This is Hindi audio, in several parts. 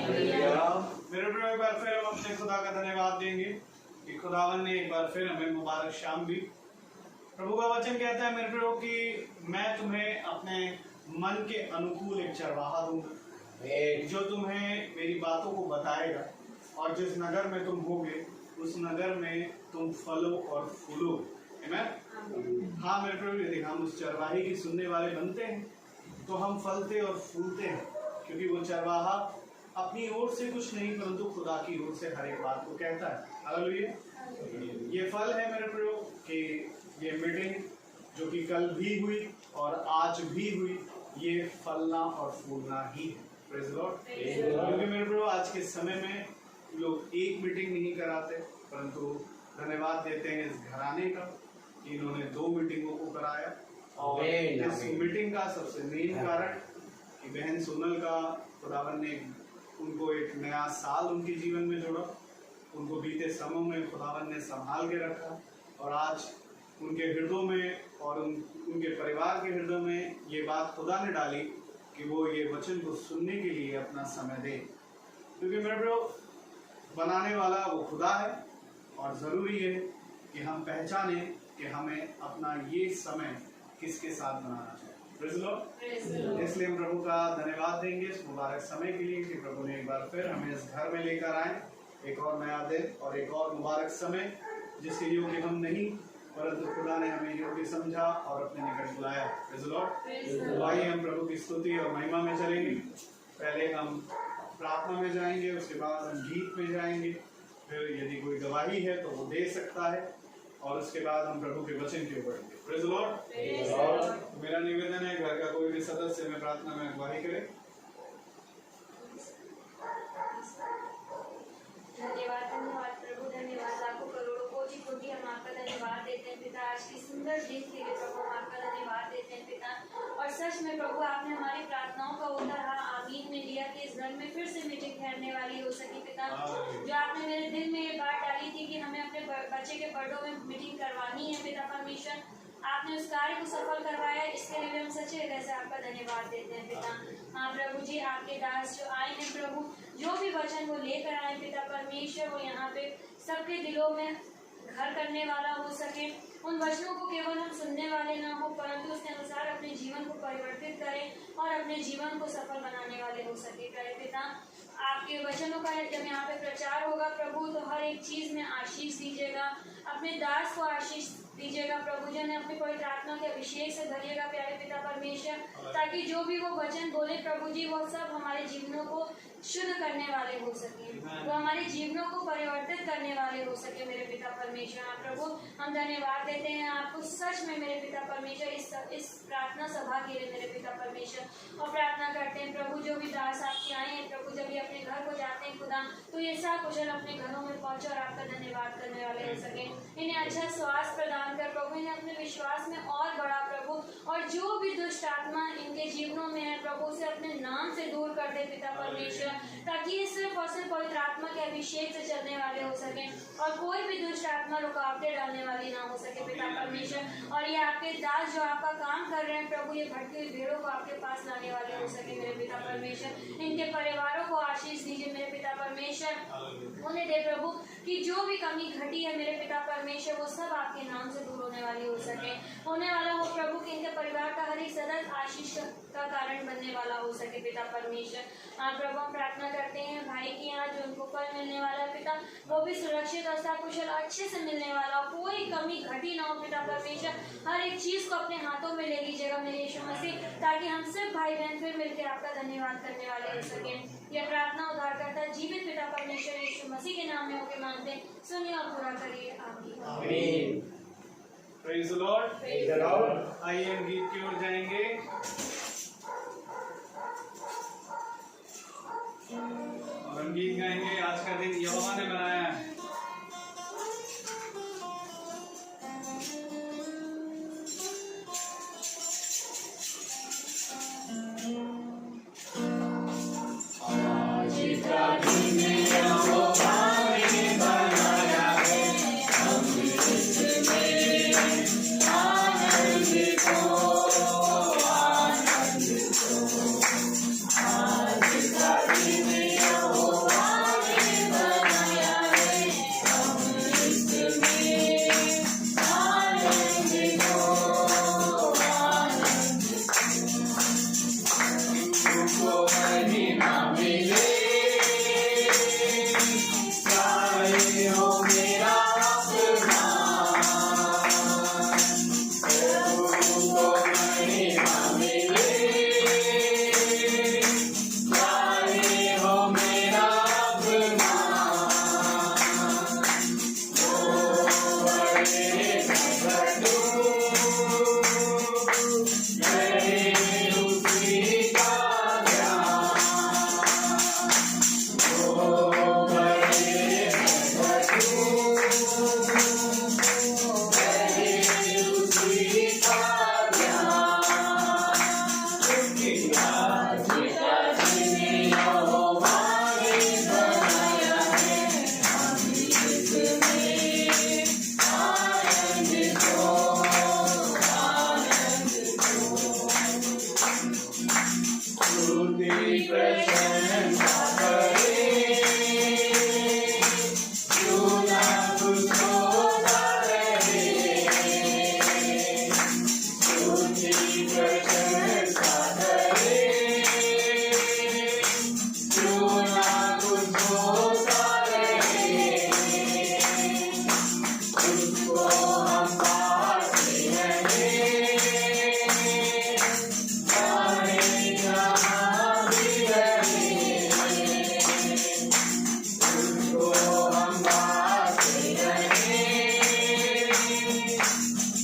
मेरे प्रिय, एक बार फिर हम अपने खुदा का धन्यवाद देंगे कि खुदावन ने एक बार फिर हमें मुबारक शाम दी। प्रभु का वचन कहता है मेरे प्रियो कि मैं तुम्हें अपने मन के अनुकूल एक चरवाहा दूंगा जो तुम्हें मेरी बातों को बताएगा, और जिस नगर में तुम होगे उस नगर में तुम फलो और फूलो। हाँ मेरे प्रियो, यदि हम उस चरवाहे की सुनने वाले बनते हैं तो हम फलते और फूलते हैं, क्योंकि वो चरवाहा अपनी ओर से कुछ नहीं परंतु खुदा की ओर से हर एक बात को कहता है। हालेलुया। ये फल है मेरे प्रियो कि ये मीटिंग जो कि कल भी हुई और आज भी हुई, ये फलना और फूलना ही है। Praise Lord. क्योंकि मेरे प्रियो आज के समय में लोग एक मीटिंग नहीं कराते, परंतु धन्यवाद देते हैं इस घराने का कि इन्होंने 2 मीटिंगों को कराया। और इस मीटिंग का सबसे मेन कारण कि बहन सोनल का खुदावन ने उनको एक नया साल उनके जीवन में जोड़ा, उनको बीते समय में खुदावन ने संभाल के रखा, और आज उनके हृदयों में और उनके परिवार के हृदयों में ये बात खुदा ने डाली कि वो ये वचन को सुनने के लिए अपना समय दे। क्योंकि मेरे प्रियो, बनाने वाला वो खुदा है, और ज़रूरी है कि हम पहचानें कि हमें अपना ये समय किसके साथ बनाना चाहिए। Praise Lord. इसलिए हम प्रभु का धन्यवाद देंगे इस मुबारक समय के लिए कि प्रभु ने एक बार फिर हमें इस घर में लेकर आए, एक और नया दिन और एक और मुबारक समय जिसके योग्य हम नहीं, परंतु खुदा ने हमें योग्य समझा और अपने निकट बुलाया। Praise Lord. आइए हम प्रभु की स्तुति और महिमा में चलेंगे। पहले हम प्रार्थना में जाएंगे, उसके बाद हम गीत में जाएंगे, फिर यदि कोई गवाही है तो वो दे सकता है, और उसके बाद हम प्रभु के वचन के ऊपर। Praise Lord. मेरा निवेदन है घर का कोई भी सदस्य में प्रार्थना में अगुवाई करे। धन्यवाद धन्यवाद प्रभु, धन्यवाद लाखों करोड़ों कोटि कोटि हम आपका धन्यवाद देते हैं पिता। आज की सुंदर दिन के लिए प्रभु हम आपका धन्यवाद देते हैं पिता। और सच में प्रभु आपने हमारी प्रार्थनाओं का उत्तर आमीन में लिया कि इस घर में फिर से मीटिंग ठहरने वाली हो सके पिता। जो आपने मेरे दिल में ये बात डाली थी कि हमें अपने बच्चे के बर्थडे में मीटिंग करवानी है पिता परमेश्वर, आपने उस कार्य को सफल करवाया, इसके लिए हम सच्चे हृदय से आपका धन्यवाद देते हैं पिता। हाँ प्रभु जी, आपके दास जो आए हैं प्रभु, जो भी वचन वो लेकर आए पिता परमेश्वर, वो यहाँ पे सबके दिलों में घर करने वाला हो सके। उन वचनों को केवल हम सुनने वाले ना हो, परंतु उसके अनुसार अपने जीवन को परिवर्तित करें और अपने जीवन को सफल बनाने वाले हो सके। करे पिता, आपके वचनों का जब यहाँ पे प्रचार होगा प्रभु, तो हर एक चीज में आशीष दीजिएगा, अपने दास को आशीष दीजिएगा प्रभु जी ने अपनी पवित्र आत्मा के अभिषेक से भरिएगा प्यारे पिता परमेश्वर, ताकि जो भी वो वचन बोले प्रभु जी वो सब हमारे जीवनों को शुद्ध करने वाले हो सके, वो हमारे जीवनों को परिवर्तित करने वाले हो सके मेरे पिता परमेश्वर। हाँ प्रभु, हम धन्यवाद देते हैं आपको सच में मेरे पिता परमेश्वर इस प्रार्थना सभा के लिए मेरे पिता परमेश्वर, और प्रार्थना करते हैं प्रभु जो भी दास आपके आए हैं प्रभु, जब ये अपने घर को जाते हैं खुदा, तो ये सब कुशल अपने घरों में पहुंचे और आपका धन्यवाद करने वाले हो सके। इन्हें अच्छा स्वास्थ्य प्रदान कर प्रभु, इन्हें अपने विश्वास में और बड़ा प्रभु, और जो भी दुष्ट आत्मा इनके जीवनों में है प्रभु उसे अपने नाम से दूर कर दे पिता परमेश्वर, ताकि ये सिर्फ और सिर्फ पवित्र आत्मा के अभिषेक से चलने वाले हो सके और कोई भी दुष्ट आत्मा रुकावटें डालने वाली ना हो सके पिता परमेश्वर। और ये आपके दास जो आपका काम कर रहे हैं प्रभु, ये भटकी हुई भेड़ों को आपके पास लाने वाले हो सके मेरे पिता परमेश्वर। इनके परिवारों को आशीष दीजिए मेरे पिता परमेश्वर, उन्हें दे प्रभु कि जो भी कमी घटी है मेरे पिता परमेश्वर वो सब आपके नाम से दूर होने वाली हो सके, होने वाला हो प्रभु कि इनके परिवार का हर एक सदस्य आशीष का कारण बनने वाला हो सके पिता परमेश्वर। हाँ प्रभु, हम प्रार्थना करते हैं भाई की यहाँ जो उनको फल मिलने वाला है पिता, वो भी सुरक्षित और कुशल अच्छे से मिलने वाला हो, कोई कमी घटी ना हो पिता परमेश्वर। हर एक चीज को अपने हाथों में ले लीजिएगा मेरे यीशु मसीह, ताकि हम सब भाई बहन फिर मिलकर आपका धन्यवाद करने वाले हो सके। यह प्रार्थना उद्धारकर्ता जीवित पिता परमेश्वर यीशु मसीह के नाम में होकर मांगते हैं, सुनिए और पूरा करिए। आमीन। Praise the Lord. आइए हम गीत की ओर जाएंगे और हम गीत गाएंगे। आज का दिन यहोवा ने बनाया है। आज का दिन प्रशंसा करे, क्यों ना कुछ होता रहे, उसकी प्रशंसा करे, क्यों ना कुछ होता रहे, उसको हम पाते रहे, चाहे जहाँ भी रहे, उसको हम पाते रहे,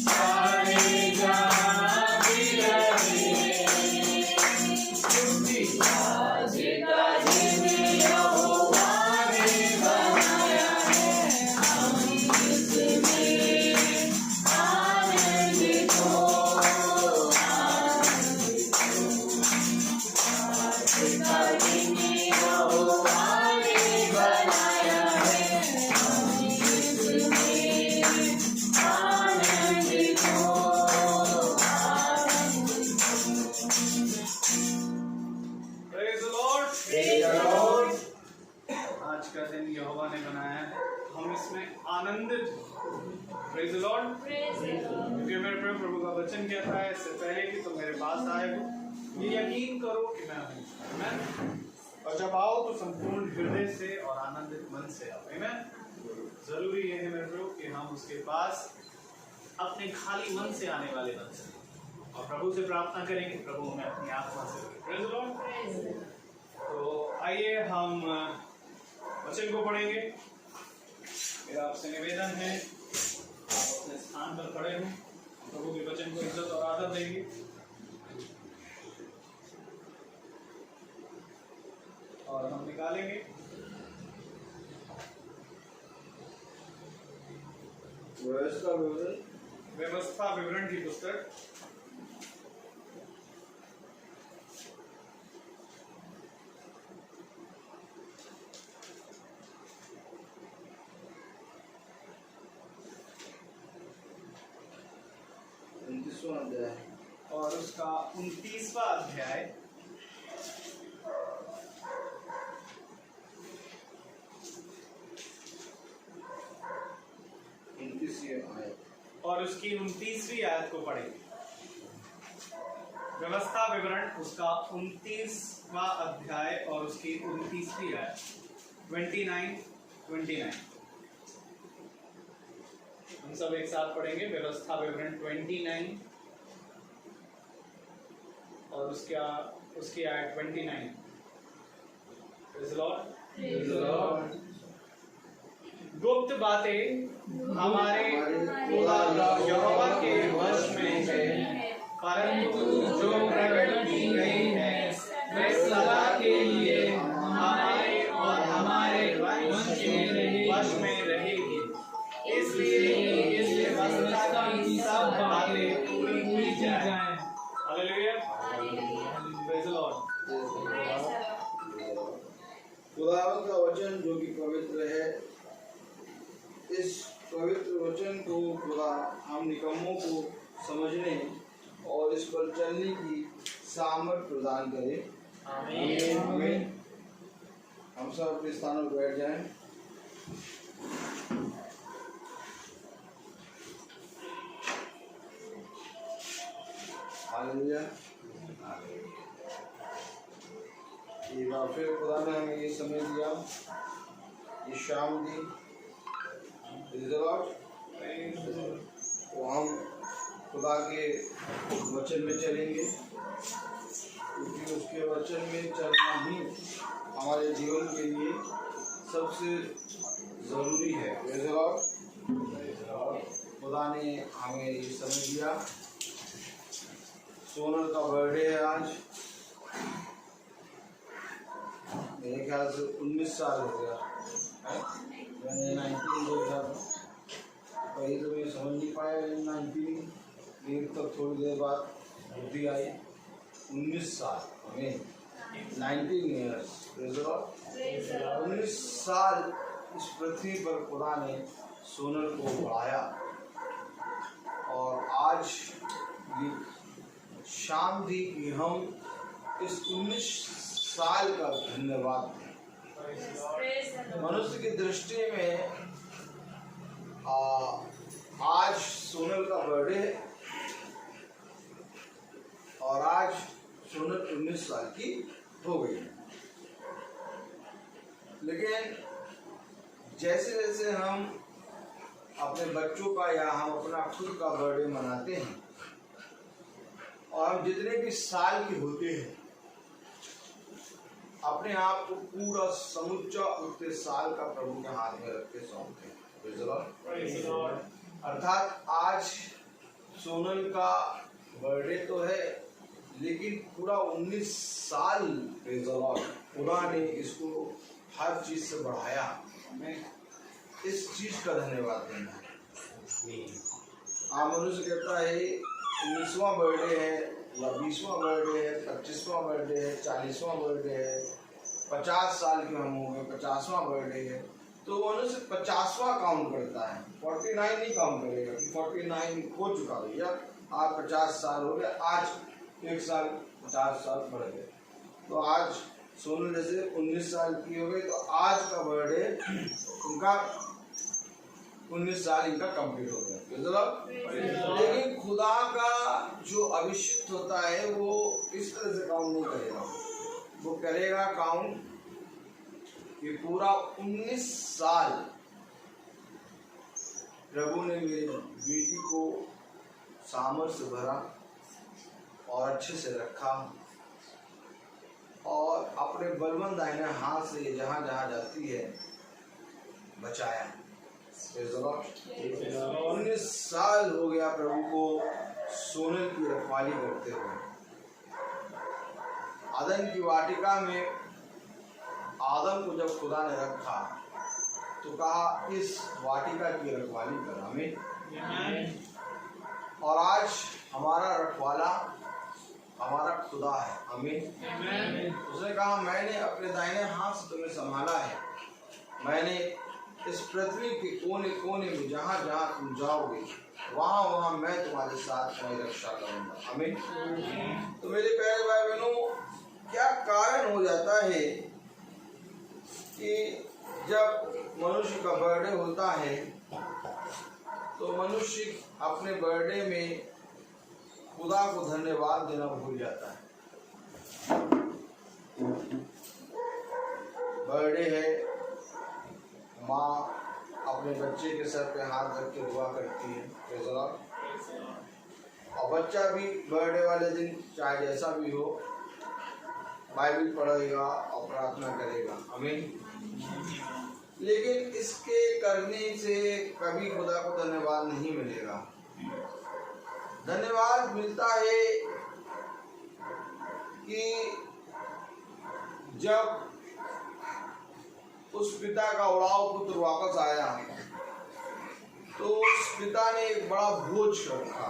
चाहे जहाँ भी रहे, क्योंकि आज का दिन यहोवा ने बनाया है, हम इसमें आनंदित हो, आनंदित हो। आज का दिन यहोवा ने बनाया है, हम इसमें आनंदित हो, आनंदित हो। Praise the Lord. Praise the Lord. आज का दिन यहोवा ने बनाया है, हम इसमें आनंदित हो। Praise the Lord. Praise the Lord. क्योंकि मेरे प्रभु का वचन कहता है इससे पहले कि तुम मेरे पास आए हो, ये यकीन करो कि मैं हूँ। Amen? और जब आओ तो संपूर्ण हृदय से और आनंदित मन से आओ। Amen? जरूरी ये है मेरे प्रभु कि हम उसके पास अपने खाली मन से आने वाले बन सकें और प्रभु से प्रार्थना करेंगे, प्रभु हमें अपनी आत्मा से दे। Praise the Lord. Praise the Lord. तो आइए हम वचन को पढ़ेंगे। मेरा आपसे निवेदन है आप अपने स्थान पर खड़े हों, प्रभु के वचन को इज्जत और आदर देंगे। और हम निकालेंगे व्यवस्था विवरण की पुस्तक, और उसका 29वां अध्याय और उसकी 29वीं आयत को पढ़ेंगे। व्यवस्था विवरण उसका 29वां अध्याय और उसकी 29वीं आयत 29 हम सब एक साथ पढ़ेंगे। व्यवस्था विवरण 29 और उसकी आयत 29। Praise the Lord. Praise the Lord. गुप्त बातें हमारे खुदा यहोवा के वश में है, परंतु जो प्रकट की गई है वे सदा के लिए हमारे और हमारे वंश के वश में रहेगी, इसलिए इस व्यवस्था की सब बातें पूरी की जाए। हालेलुया। Praise the Lord. खुदावंद का वचन जो कि पवित्र है, इस पवित्र वचन को खुदा हम निकम्मों को समझने और इस पर चलने की सामर्थ प्रदान करे। आमीन। आमीन। हम सब अपने स्थानों पर बैठ जाएं। हालेलुया। एक बार फिर खुदा ने हमें ये समय दिया, ये शाम दी, तो हम खुदा के वचन में चलेंगे, क्योंकि उसके वचन में चलना ही हमारे जीवन के लिए सबसे ज़रूरी है। खुदा ने हमें ये समय दिया। सोनल का बर्थडे है आज, मेरे ख्याल से 19 साल हो गया है। मैंने 19 देखा था, पहले तो मैं समझ नहीं पाया 19, फिर तब थोड़ी देर बाद बुद्धि आई। 19 साल हमें 19 ईयर्स 19 साल इस पृथ्वी पर खुदा ने सोनल को बढ़ाया, और आज ये शाम थी कि हम इस 19 साल का धन्यवाद दें। मनुष्य की दृष्टि में आज सोनल का बर्थडे है और आज सोनल 19 साल की हो गई है। लेकिन जैसे जैसे हम अपने बच्चों का या हम अपना खुद का बर्थडे मनाते हैं और हम जितने भी साल के होते हैं अपने आप को पूरा समुच्चा उतने साल का प्रभु के हाथ में रख के सौंपते हैं। अर्थात आज सोनल का बर्थडे तो है लेकिन पूरा 19 साल खुदा ने इसको हर चीज से बढ़ाया। हमें इस चीज का धन्यवाद देना है। मनुष्य कहता है 19वां बर्थडे है या 20वां बर्थडे है, 25वां बर्थडे है, 40वां बर्थडे है, 50 साल के हम हो गए, 50वां बर्थडे है, तो मनुष्य 50वां काउंट करता है, 49 नहीं काउंट करेगा कि 49 हो चुका भैया, आज 50 साल हो गए, आज एक साल 50 साल बढ़ गए। तो आज सोनल जैसे 19 साल की हो गई तो आज का बर्थडे उनका 19 साल इनका कंप्लीट हो गया। लेकिन खुदा का जो अभिषिक्त होता है वो इस तरह से काउंट नहीं करेगा, वो करेगा काउंट कि पूरा 19 साल प्रभु ने मेरी बेटी को सामर्थ्य भरा और अच्छे से रखा और अपने बलवंत दाहिने हाथ से जहां जहां जाती है बचाया। 19 साल हो गया प्रभु को सोनल की रखवाली करते हुए। आदम की वाटिका में आदम को जब खुदा ने रखा तो कहा इस वाटिका की रखवाली कर। हमें और आज हमारा रखवाला हमारा खुदा है। हमें उसने कहा मैंने अपने दाहिने हाथ से तुम्हें संभाला है, मैंने इस पृथ्वी के कोने कोने में जहां जहां तुम जाओगे वहां वहां मैं तुम्हारे साथ तुम्हारी रक्षा करूंगा। हमें तो मेरे प्यारे भाई बहनों, क्या कारण हो जाता है कि जब मनुष्य का बर्थडे होता है तो मनुष्य अपने बर्थडे में खुदा को धन्यवाद देना भूल जाता है। बर्थडे है, माँ अपने बच्चे के सर पे हाथ रख के दुआ करती है और बच्चा भी बर्थडे वाले दिन चाहे जैसा भी हो बाइबल पढ़ेगा और प्रार्थना करेगा। आमीन। लेकिन इसके करने से कभी खुदा को धन्यवाद नहीं मिलेगा। धन्यवाद मिलता है कि जब उस पिता का उड़ाव पुत्र वापस आया तो उस पिता ने एक बड़ा बोझ रखा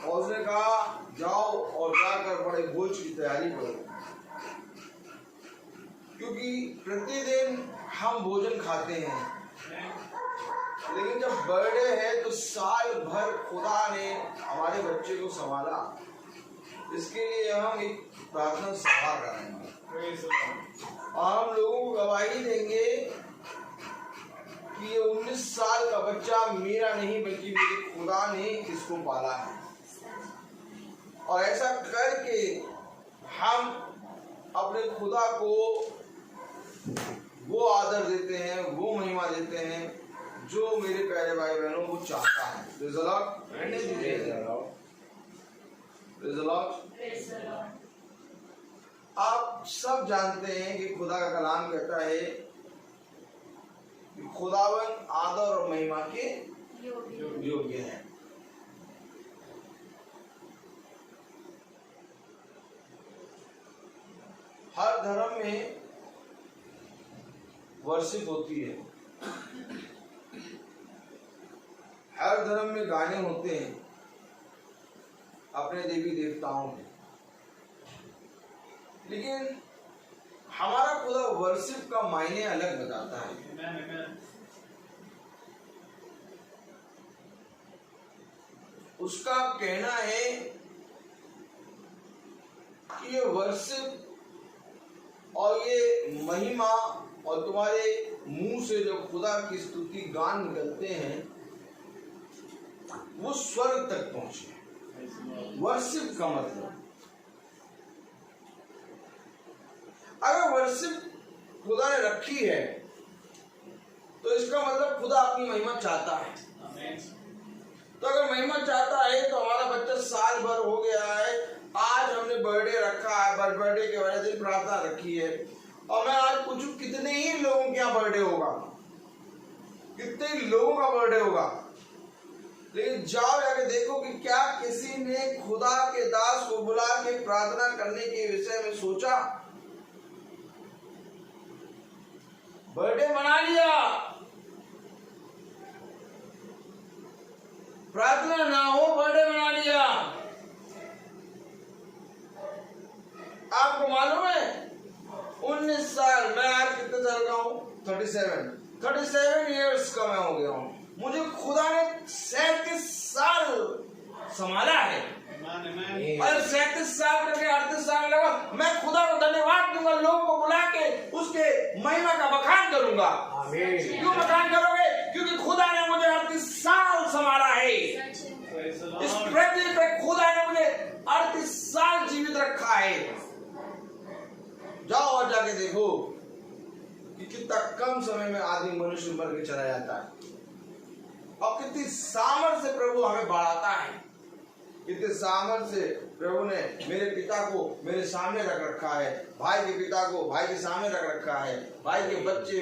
और उसने कहा जाओ और जाकर बड़े बोझ की तैयारी करो, क्योंकि प्रतिदिन हम भोजन खाते हैं लेकिन जब बर्थडे है तो साल भर खुदा ने हमारे बच्चे को संभाला। इसके लिए हम एक प्रार्थना सभा करेंगे और हम लोगों को गवाही देंगे कि ये 19 साल का बच्चा मेरा नहीं बल्कि मेरे खुदा ने इसको पाला है। और ऐसा करके हम अपने खुदा को वो आदर देते हैं, वो महिमा देते हैं जो मेरे प्यारे भाई बहनों को चाहता है। आप सब जानते हैं कि खुदा का कलाम कहता है कि खुदावन आदर और महिमा के योग्य है। हर धर्म में वर्शिप होती है, हर धर्म में गाने होते हैं अपने देवी देवताओं के, लेकिन हमारा खुदा वर्शिप का मायने अलग बताता है। उसका कहना है कि ये वर्शिप और ये महिमा और तुम्हारे मुंह से जो खुदा की स्तुति गान निकलते हैं वो स्वर्ग तक पहुंचे। वर्शिप का मतलब, अगर वर्शिप खुदा ने रखी है तो इसका मतलब खुदा अपनी महिमा चाहता है। तो अगर महिमा चाहता है तो हमारा बच्चा साल भर हो गया है, आज हमने बर्थडे रखा है, बर्थडे के वाले दिन प्रार्थना रखी है, और मैं आज पूछूं कितने ही लोगों के यहाँ बर्थडे होगा, कितने ही लोगों का बर्थडे होगा, लेकिन जाओ जाके देखो कि क्या किसी ने खुदा के दास को बुला के प्रार्थना करने के विषय में सोचा। बर्थडे मना लिया, प्रार्थना ना हो, बर्थडे मना लिया। आपको मालूम है 19 साल, मैं आज कितने साल का हूँ? 37 इयर्स का मैं हो गया हूँ। मुझे खुदा ने 37 साल संभाला है, और 37 साल करके 38 साल लगा। मैं खुदा को धन्यवाद दूंगा, लोगों को बुला के उसके महिमा का बखान करूंगा। क्यों बखान करोगे? क्योंकि खुदा ने मुझे 38 साल संभाला है। इस पृथ्वी पे खुदा ने मुझे 38 साल जीवित रखा है। जाओ और जाके देखो कि कितना कम समय में आदमी मनुष्य मर के चला जाता है, और कितनी सामर्थ्य से प्रभु हमें बढ़ाता है। कितने सामर्थ्य से प्रभु ने मेरे पिता को मेरे सामने रख रखा है, भाई के पिता को भाई के सामने रख रखा है, भाई के बच्चे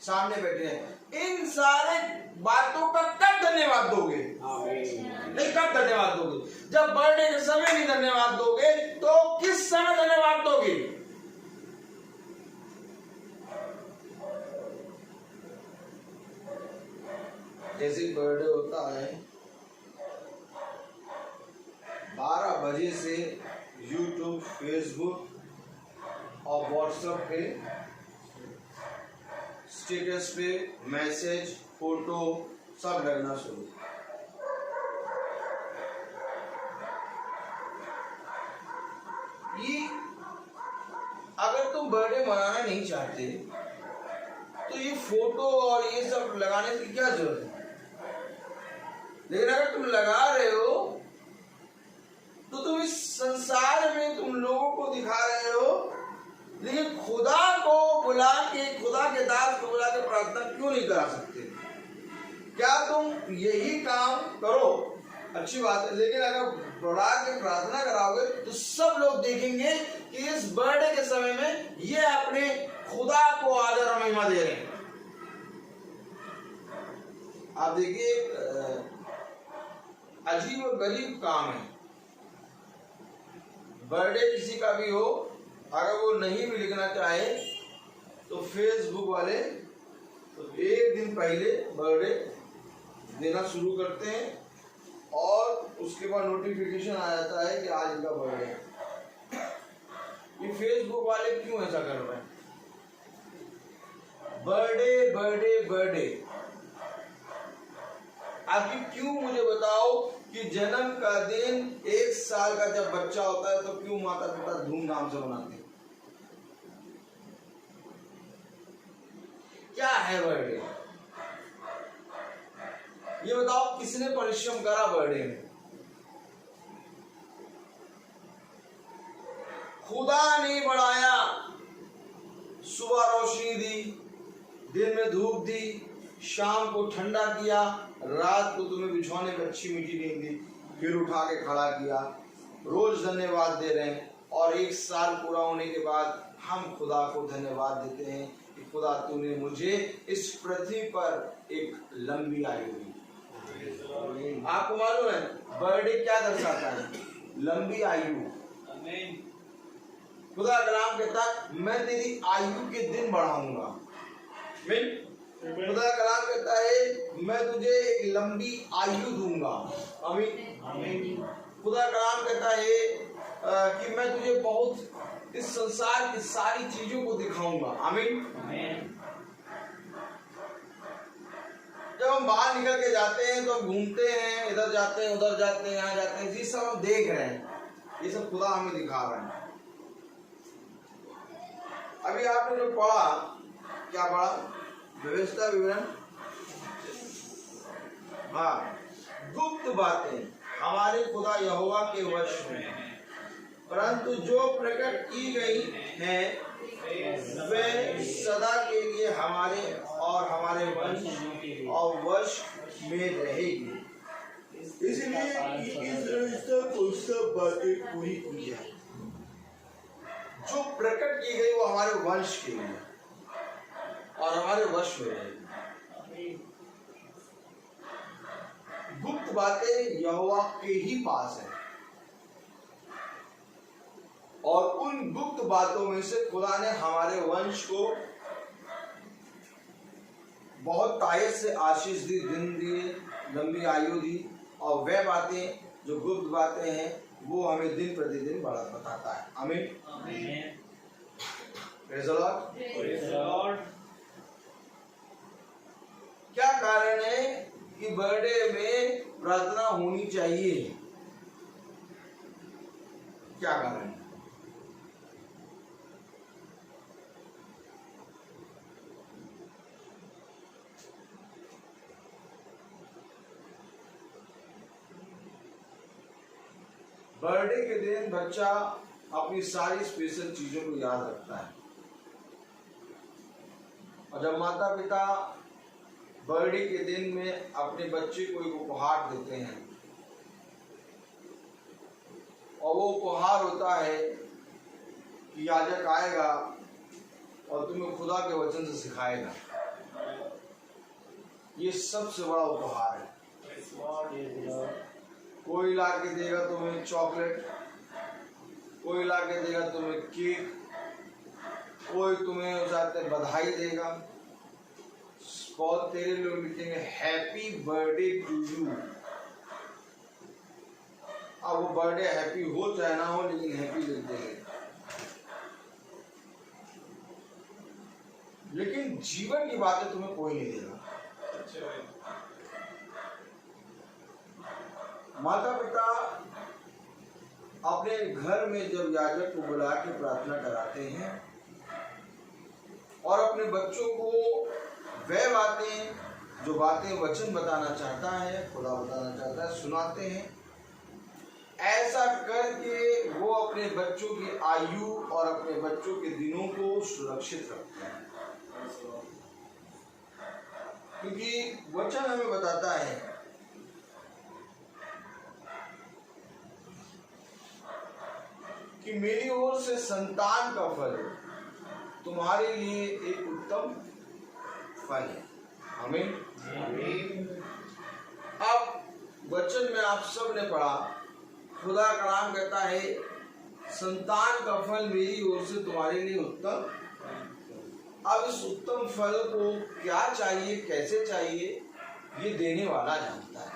सामने बैठे हैं। इन सारे बातों का कब धन्यवाद दोगे? नहीं, कब धन्यवाद दोगे? जब बर्थडे के समय नहीं धन्यवाद दोगे तो किस समय धन्यवाद दोगे? जैसे बर्थडे होता है 12 बजे से यूट्यूब, फेसबुक और व्हाट्सएप पे स्टेटस पे मैसेज, फोटो सब लगना शुरू। ये अगर तुम बर्थडे मनाना नहीं चाहते तो ये फोटो और ये सब लगाने की क्या जरूरत है? लेकिन अगर तुम लगा रहे हो तो तुम इस संसार में तुम लोगों को दिखा रहे हो, लेकिन खुदा को बुला के, खुदा के दास को बुला के प्रार्थना क्यों नहीं करा सकते? क्या तुम यही काम करो, अच्छी बात है, लेकिन अगर बुला के प्रार्थना कराओगे तो सब लोग देखेंगे कि इस बर्थडे के समय में ये अपने खुदा को आदर और महिमा दे रहे हैं। आप देखिए अजीब और गरीब काम है। बर्थडे किसी का भी हो, अगर वो नहीं भी लिखना चाहे तो फेसबुक वाले तो एक दिन पहले बर्थडे देना शुरू करते हैं, और उसके बाद नोटिफिकेशन आ जाता है कि आज इनका बर्थडे है। ये फेसबुक वाले क्यों ऐसा कर रहे हैं? Birthday birthday birthday. आखिर क्यों, मुझे बताओ कि जन्म का दिन 1 साल का जब बच्चा होता है तो क्यों माता पिता धूमधाम से मनाते हैं? क्या है बर्थडे? ये बताओ किसने परिश्रम करा बर्थडे में? खुदा ने बढ़ाया, सुबह रोशनी दी, दिन में धूप दी, शाम को ठंडा किया, रात को तुम्हें बिछौने में अच्छी मीठी नींद दी, फिर उठा के खड़ा किया। रोज धन्यवाद दे रहे हैं, और 1 साल पूरा होने के बाद हम खुदा को धन्यवाद देते हैं कि खुदा तूने मुझे इस पृथ्वी पर एक लंबी आयु दी। आपको मालूम है बर्थडे क्या दर्शाता है? लंबी आयु। खुदा का नाम कहता है मैं तेरी आयु के दिन बढ़ाऊंगा। खुदा का नाम कहता है मैं तुझे एक लंबी आयु दूंगा। आमीन। खुदा का नाम कहता है कि मैं तुझे बहुत इस संसार की सारी चीजों को दिखाऊंगा। आमीन। जब हम बाहर निकल के जाते हैं तो हम घूमते हैं, इधर जाते हैं, उधर जाते हैं, यहाँ जाते हैं, ये सब हम देख रहे हैं, ये सब खुदा हमें दिखा रहा है। अभी आपने जो पढ़ा, क्या पढ़ा? व्यवस्था विवरण। हाँ, गुप्त बातें हमारे खुदा यहोवा के वश में हैं, परंतु जो प्रकट की गई हैं वे सदा के लिए हमारे और हमारे वंश और वश में रहेगी, इसलिए कि इस व्यवस्था को सब बातें पूरी की जाए। जो प्रकट की गई वो हमारे वंश के लिए और हमारे वश में रहेगी। गुप्त बातें यहोवा के ही पास है, और उन गुप्त बातों में से खुदा ने हमारे वंश को बहुत तायत से आशीष दी, दिन दिए, लंबी आयु दी, और वह बातें जो गुप्त बातें हैं वो हमें दिन प्रतिदिन बड़ा बताता है। आमीन। Praise the Lord. क्या कारण है कि बर्थडे में प्रार्थना होनी चाहिए? क्या कारण है? बर्थडे के दिन बच्चा अपनी सारी स्पेशल चीजों को याद रखता है, और जब माता पिता बर्थडे के दिन में अपने बच्चे को एक उपहार देते हैं, और वो उपहार होता है कि याजक आएगा और तुम्हें खुदा के वचन से सिखाएगा, ये सबसे बड़ा उपहार है। कोई ला के देगा तुम्हें चॉकलेट, कोई ला के देगा तुम्हें केक, कोई तुम्हें उस बधाई देगा, बहुत तेरे लोग लिखेंगे हैप्पी बर्थडे टू यू। अब वो बर्थडे हैप्पी हो चाहे ना हो, लेकिन हैप्पी लिख देंगे। लेकिन जीवन की बातें तुम्हें कोई नहीं देगा। माता पिता अपने घर में जब याजक को बुला के प्रार्थना कराते हैं और अपने बच्चों को वह बातें जो बातें वचन बताना चाहता है, खुदा बताना चाहता है, सुनाते हैं। ऐसा करके वो अपने बच्चों की आयु और अपने बच्चों के दिनों को सुरक्षित रखते हैं, क्योंकि वचन हमें बताता है कि मेरी ओर से संतान का फल तुम्हारे लिए एक उत्तम फल है। आमीन। अब वचन में आप सब ने पढ़ा, खुदा का नाम कहता है संतान का फल मेरी ओर से तुम्हारे लिए उत्तम। अब इस उत्तम फल को क्या चाहिए, कैसे चाहिए, ये देने वाला जानता है।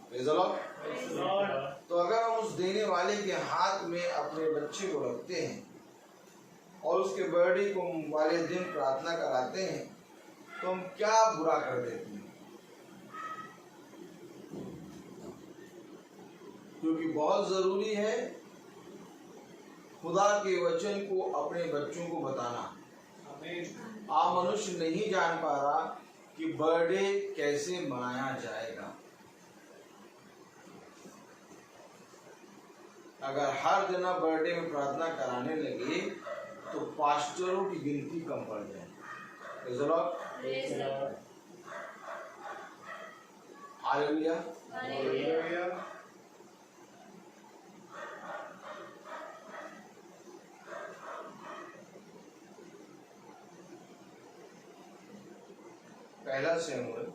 Praise the Lord. तो अगर हम उस देने वाले के हाथ में अपने बच्चे को रखते हैं और उसके बर्थडे को वाले दिन प्रार्थना कराते हैं, तो हम क्या बुरा कर देते हैं? क्योंकि बहुत जरूरी है खुदा के वचन को अपने बच्चों को बताना। आप मनुष्य नहीं जान पा रहा कि बर्थडे कैसे मनाया जाएगा। अगर हर दिन आप बर्थडे में प्रार्थना कराने लगे तो पास्टरों की गिनती कम पड़ जाए। हालेलुया। पहला शमूएल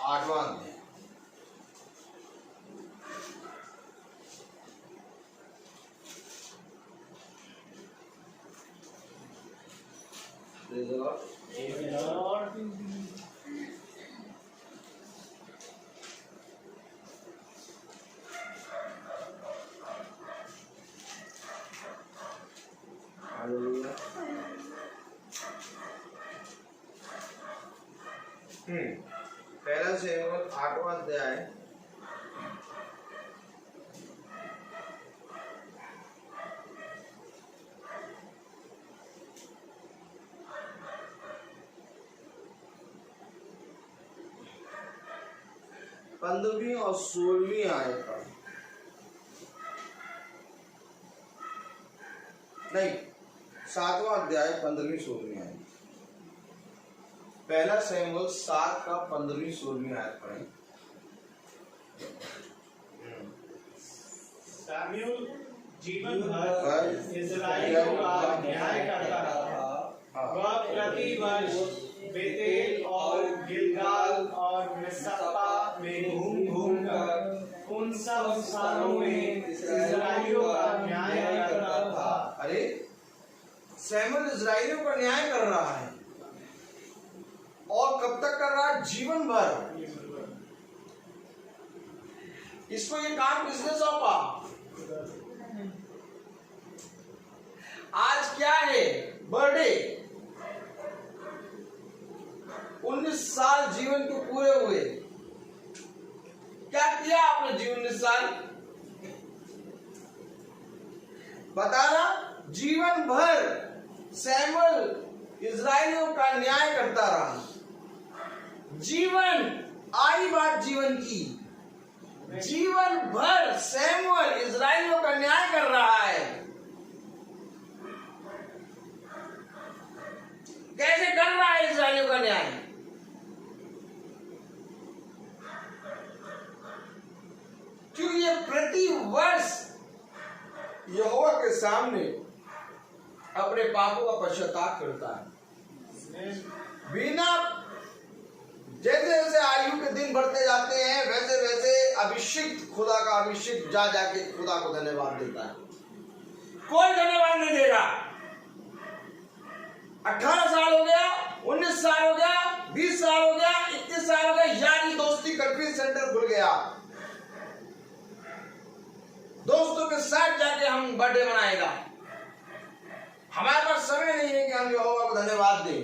8वां अध्याय। Praise the Lord. Hallelujah. पहला शमूएल 8वां अध्याय 15वीं और 16वीं आयत पढ़ें। नहीं, 7वां अध्याय 15वीं 16वीं आयत। पहला शमूएल 7 का 15वीं 16वीं आयत पढ़ें। शमूएल जीवन भर इस्राएलियों का न्याय करता रहा। वह प्रति वर्ष बेतेल और गिलगाल और मिस्पा में घूम घूम कर उन सब स्थानों में इस्राएलियों का न्याय करता था। अरे, शमूएल इस्राएलियों का न्याय कर रहा है, और कब तक कर रहा है? जीवन भर। इसको ये काम किसने सौंपा? आज क्या है? बर्थडे। 19 साल जीवन के पूरे हुए। क्या किया आपने जीवन 19 साल? बताना। जीवन भर शमूएल इस्राएलियों का न्याय करता रहा। जीवन, आई बात जीवन की। जीवन भर शमूएल इस्राएलियों का न्याय कर रहा है। कैसे कर रहा है इस्राएलियों का न्याय? क्योंकि ये प्रति वर्ष यहोवा के सामने अपने पापों का पश्चाताप करता है। बिना, जैसे जैसे आयु के दिन बढ़ते जाते हैं, वैसे वैसे अभिषिक्त, खुदा का अभिषिक्त जा जाके खुदा को धन्यवाद देता है। कोई धन्यवाद नहीं देगा। 18 साल हो गया, 19 साल हो गया, 20 साल हो गया, 21 साल हो गया, यारी दोस्ती कन्फ्रेंस सेंटर खुल गया, दोस्तों के साथ जाके हम बर्थडे मनाएगा। हमारे पास समय नहीं है कि हम यहोवा को धन्यवाद दें,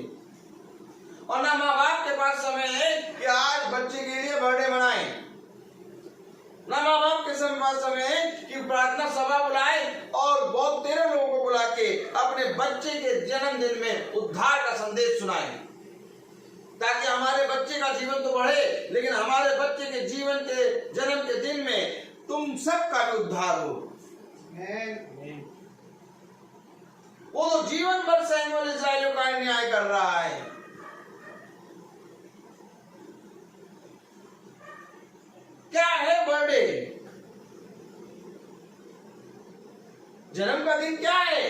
और ना माँ बाप के पास समय है कि आज बच्चे के लिए बर्थडे मनाएं। ना माँ बाप के पास समय है कि प्रार्थना सभा बुलाए और बहुत 13 लोगों को बुला के अपने बच्चे के जन्मदिन में उद्धार का संदेश सुनाए, ताकि हमारे बच्चे का जीवन तो बढ़े, लेकिन हमारे बच्चे के जीवन के जन्म के दिन में तुम सबका भी उद्धार हो। वो तो जीवन भर शमूएल इस्राएलियों का न्याय कर रहा है। क्या है बर्थडे? जन्म का दिन क्या है?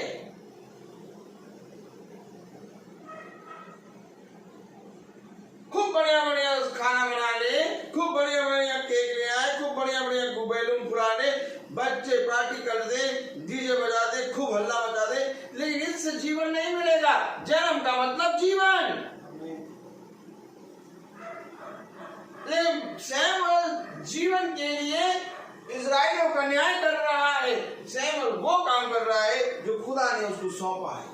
खूब बढ़िया बढ़िया खाना बना ले, खूब बढ़िया बढ़िया केक ले आए, खूब बढ़िया बढ़िया बैलून फुला ले, बच्चे पार्टी कर दे, डीजे बजा दे, खूब हल्ला मचा दे, लेकिन इससे जीवन नहीं मिलेगा। जन्म का मतलब जीवन। लेकिन शमूएल जीवन के लिए इस्राएलियों का न्याय कर रहा है। शमूएल वो काम कर रहा है जो खुदा ने उसको सौंपा है।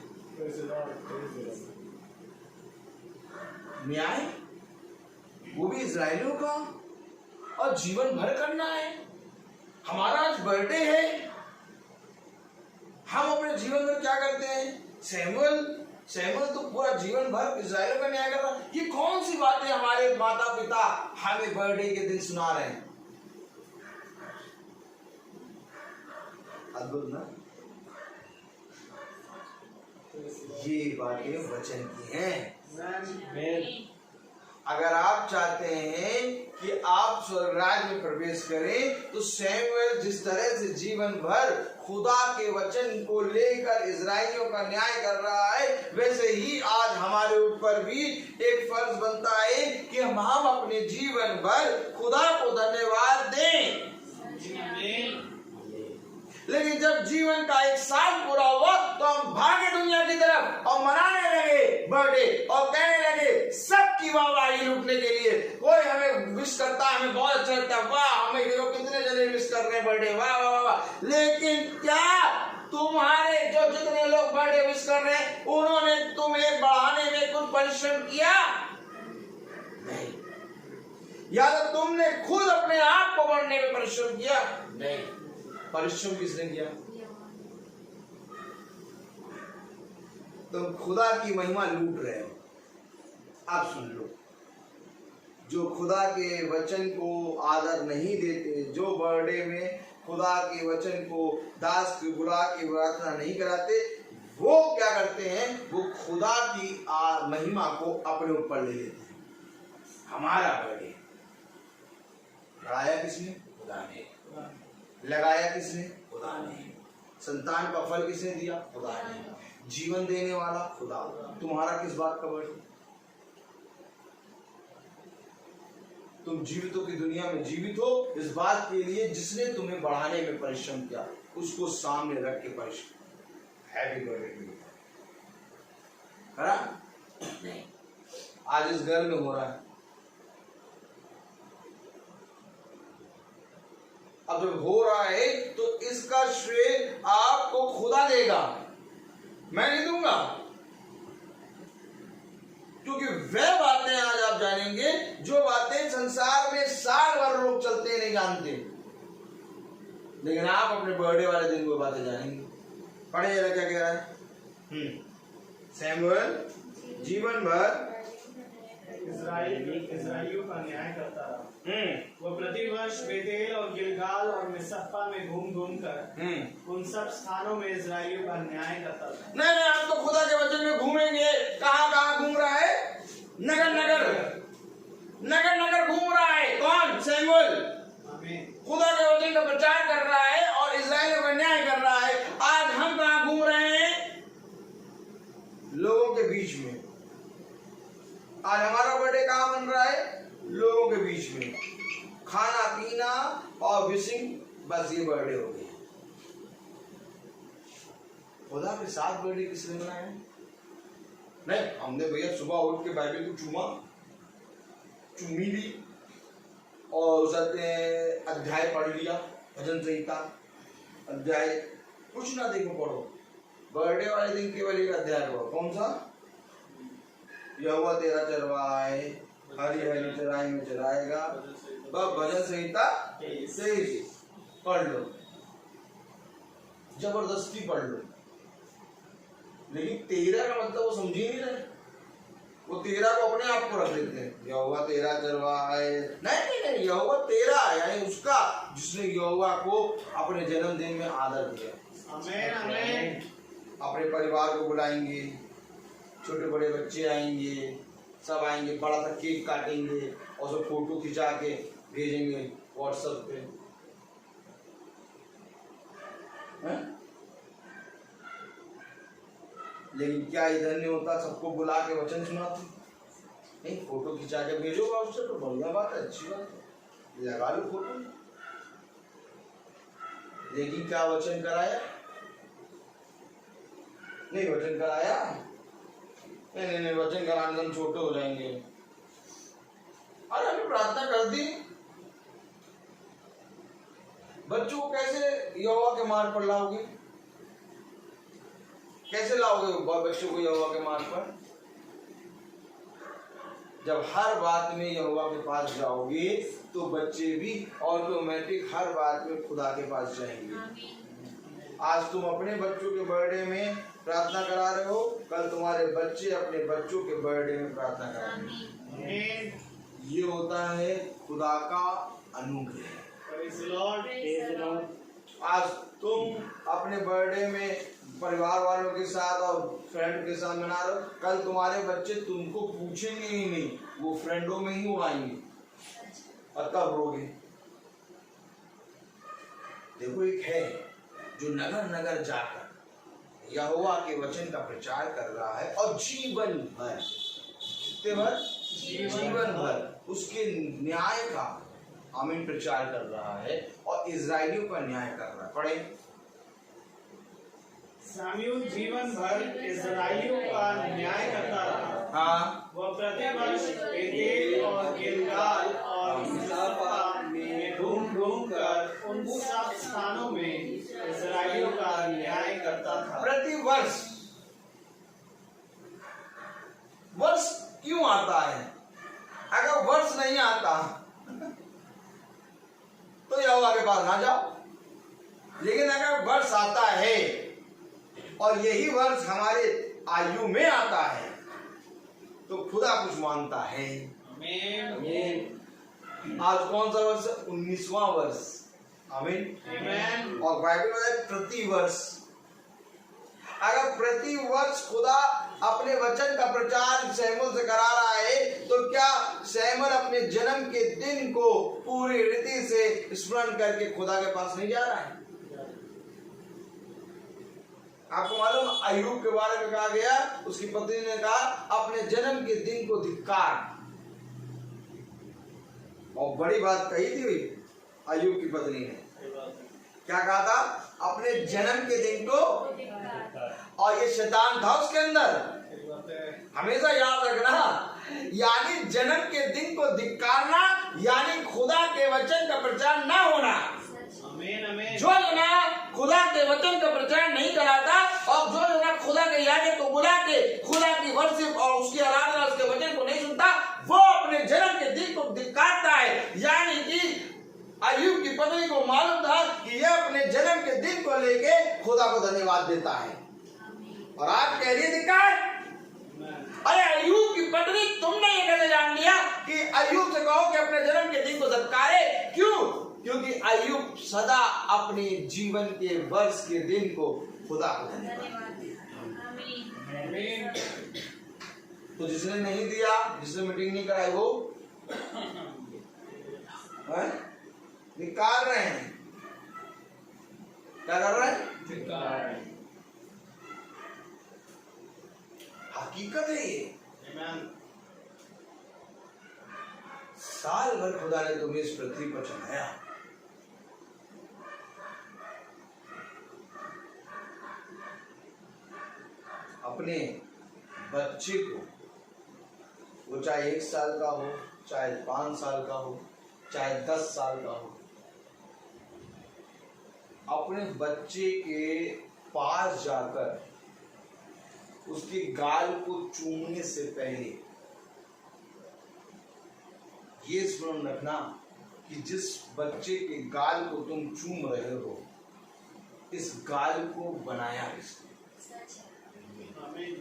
न्याय वो भी इस्राएलियों का, और जीवन भर करना है। हमारा आज बर्थडे है, हम अपने जीवन में क्या करते हैं? शमूएल तो पूरा जीवन भर इस्राएलियों का न्याय कर रहा है। ये कौन सी बातें हमारे माता पिता हमें बर्थडे के दिन सुना रहे हैं? अद्भुत ना? ये बातें वचन की हैं। अगर आप चाहते हैं कि आप स्वर्ग राज्य में प्रवेश करें, तो शमूएल जिस तरह से जीवन भर खुदा के वचन को लेकर इस्राएलियों का न्याय कर रहा है, वैसे ही आज हमारे ऊपर भी एक फर्ज बनता है कि हम अपने जीवन भर खुदा को धन्यवाद दें। लेकिन जब जीवन का 1 साल पूरा हुआ तो हम भागे दुनिया की तरफ और मनाने लगे बर्थडे, और कहने लगे सबकी वाहवाही लूटने के लिए। कोई हमें विश करता है, हमें बहुत अच्छा लगता है, वाह हमें देखो कितने जने विश कर रहे हैं बर्थडे, वाह वाह वाह। लेकिन क्या तुम्हारे जो जितने लोग बर्थडे विश कर रहे हैं, उन्होंने तुम्हें बढ़ाने में कुछ परिश्रम किया? नहीं। या तो तुमने खुद अपने आप को बढ़ने में परिश्रम किया? नहीं। परिश्रम किसने किया? तुम खुदा की महिमा लूट रहे हो। आप सुन लो, जो खुदा के वचन को आदर नहीं देते, जो बर्थडे में खुदा के वचन को दास की बुला के प्रार्थना नहीं कराते, वो क्या करते हैं, वो खुदा की महिमा को अपने ऊपर ले लेते हैं। हमारा बर्थडे बढ़ाया किसने? खुदा ने। लगाया किसने? खुदा ने। संतान का फल किसने दिया? खुदा ने। जीवन देने वाला खुदा। तुम्हारा किस बात का बर्थडे? तुम जीवितों की दुनिया में जीवित हो इस बात के लिए जिसने तुम्हें बढ़ाने में परिश्रम किया, उसको सामने रख के परिश्रम। हैप्पी बर्थडे करा नहीं, आज इस घर में हो रहा है। अब जब हो रहा है तो इसका श्रेय आपको खुदा देगा, मैं नहीं दूंगा। क्योंकि वह बातें आज आप जानेंगे जो बातें संसार में साल भर लोग चलते नहीं जानते, लेकिन आप अपने बर्थडे वाले दिन वो बातें जानेंगे। पढ़े जरा क्या कह रहा है। सैमुएल जीवन भर इस्राएलियों का न्याय करता रहा। वो प्रतिवर्ष बेतेल और गिलगाल और मिस्पा में घूम घूम कर उन सब स्थानों में इस्राएलियों का न्याय करता था। नहीं, आप तो खुदा के वचन में घूमेंगे। कहाँ कहाँ घूम रहा है? नगर नगर नगर नगर घूम रहा है। कौन? सैमुएल। खुदा के वचन का प्रचार कर रहा है और इस्राएलियों का न्याय कर रहा है। आज हम कहाँ घूम रहे हैं? लोगों के बीच में। आज हमारा बर्थडे कहाँ बन रहा है? लोगों के बीच में। खाना पीना और विशिंग, बस ये बर्थडे हो गया। खुदा के साथ बर्थडे किसने मनाया? नहीं, हमने भैया सुबह उठ के बाइबल को चूमी ली और उसने अध्याय पढ़ लिया, भजन संहिता अध्याय। कुछ ना देखो, पढ़ो। बर्थडे वाले दिन केवल एक अध्याय पढ़ो। कौन सा? यहोवा तेरा चरवाहा है, हरी हरी चराई में चराएगा। बस भजन संहिता से पढ़ लो, जबरदस्ती पढ़ लो। लेकिन तेरा का मतलब वो समझ ही नहीं रहे। वो तेरा को अपने आप को रख लेते हैं। यहोवा तेरा चरवाहा है। नहीं, यहोवा तेरा है, यानी उसका जिसने यहोवा को अपने जन्मदिन में आदर दिया। आमीन आमीन। अपने परिवार को बुलाएंगे, छोटे बड़े बच्चे आएंगे, सब आएंगे, बड़ा सा केक काटेंगे और सब फोटो खिंचा के भेजेंगे व्हाट्सएप पे। लेकिन क्या इधर नहीं होता? सबको बुला के वचन सुनाते नहीं, फोटो खिंचा के भेजो व्हाट्सएप पे। बढ़िया बात है, अच्छी बात है, लगा लो फोटो। लेकिन क्या वचन कराया? नहीं वचन कराया। नहीं, वचन कराने से हम छोटे हो जाएंगे। अरे हमने प्रार्थना कर दी। बच्चों को कैसे यहोवा के मार्ग पर लाओगे? कैसे लाओगे बच्चों को यहोवा के मार्ग पर? जब हर बात में यहोवा के पास जाओगे तो बच्चे भी ऑटोमेटिक हर बात में खुदा के पास जाएंगे। आज तुम अपने बच्चों के बर्थडे में प्रार्थना करा रहे हो, कल तुम्हारे बच्चे अपने बच्चों के बर्थडे में प्रार्थना कराएंगे। ये होता है खुदा का अनुग्रह। आज तुम अपने बर्थडे में परिवार वालों के साथ और फ्रेंड के साथ मना रहे हो, कल तुम्हारे बच्चे तुमको पूछेंगे ही नहीं, वो फ्रेंडों में ही उड़ाएंगे और तब रोगे। देखो, एक है जो नगर नगर जाकर यहोवा के वचन का प्रचार कर रहा है और जीवन भर उसके न्याय का आमीन प्रचार कर रहा है और इजराइलियों का न्याय कर रहा है। पढ़े। सामूएल जीवन भर इस्राएलियों का न्याय करता रहा। हाँ, वह प्रतिवर्ष बेतेल और गिलगाल और मिस्पा में घूम घूम कर उन सब स्थानों में इस्राएलियों का न्याय करता था। प्रतिवर्ष। वर्ष क्यों आता है? अगर वर्ष नहीं आता तो यहोवा के पास ना जाओ। लेकिन अगर वर्ष आता है और यही वर्ष हमारे आयु में आता है तो खुदा कुछ मांगता है। आमीन। आज कौन सा वर्ष? 19वां वर्ष। आमीन। आमीन। और बाइबल में है प्रति वर्ष। अगर प्रति वर्ष खुदा अपने वचन का प्रचार शैमुल से करा रहा है, तो क्या शैमुल अपने जन्म के दिन को पूरी रीति से स्मरण करके खुदा के पास नहीं जा रहा है? आपको मालूम अय्यूब के बारे में कहा गया, उसकी पत्नी ने कहा अपने जन्म के दिन को धिक्कार। और बड़ी बात कही थी अय्यूब की पत्नी ने, क्या कहा था? अपने जन्म के दिन को। और ये शैतान था उसके अंदर, हमेशा याद रखना। यानी जन्म के दिन को धिक्कारना, यानी खुदा के वचन का प्रचार ना होना। आमीन। आमीन। जो जना खुदा के वचन का प्रचार नहीं कराता और जो जना खुदा के याजक को बुला के खुदा की वर्शिप और उसकी आराधना, उसके वचन को नहीं सुनता, वो अपने जन्म के दिन को धिक्कारता है। यानी कि अय्यूब की पत्नी को मालूम था कि यह अपने जन्म के दिन को लेके खुदा को धन्यवाद देता है, और आज कह रही धिक्कार। अरे अय्यूब की पत्नी, तुमने ये कैसे जान लिया कि अय्यूब से कहो कि अपने जन्म के दिन को धिक्कारे? क्यों? क्योंकि अय्यूब सदा अपने जीवन के वर्ष के दिन को खुदा को धन्यवाद देता। आमीन। तो जिसने नहीं दिया, जिसने मीटिंग नहीं कराई, वो निकाल रहे हैं। क्या कर रहे हैं? हकीकत है ये। आमीन। साल भर खुदा ने तुम्हें इस पृथ्वी पर चढ़ाया, अपने बच्चे को, वो चाहे 1 साल का हो, चाहे 5 साल का हो, चाहे 10 साल का हो, अपने बच्चे के पास जाकर उसके गाल को चूमने से पहले ये स्मरण रखना कि जिस बच्चे के गाल को तुम चूम रहे हो, इस गाल को बनाया किसने? आमीन।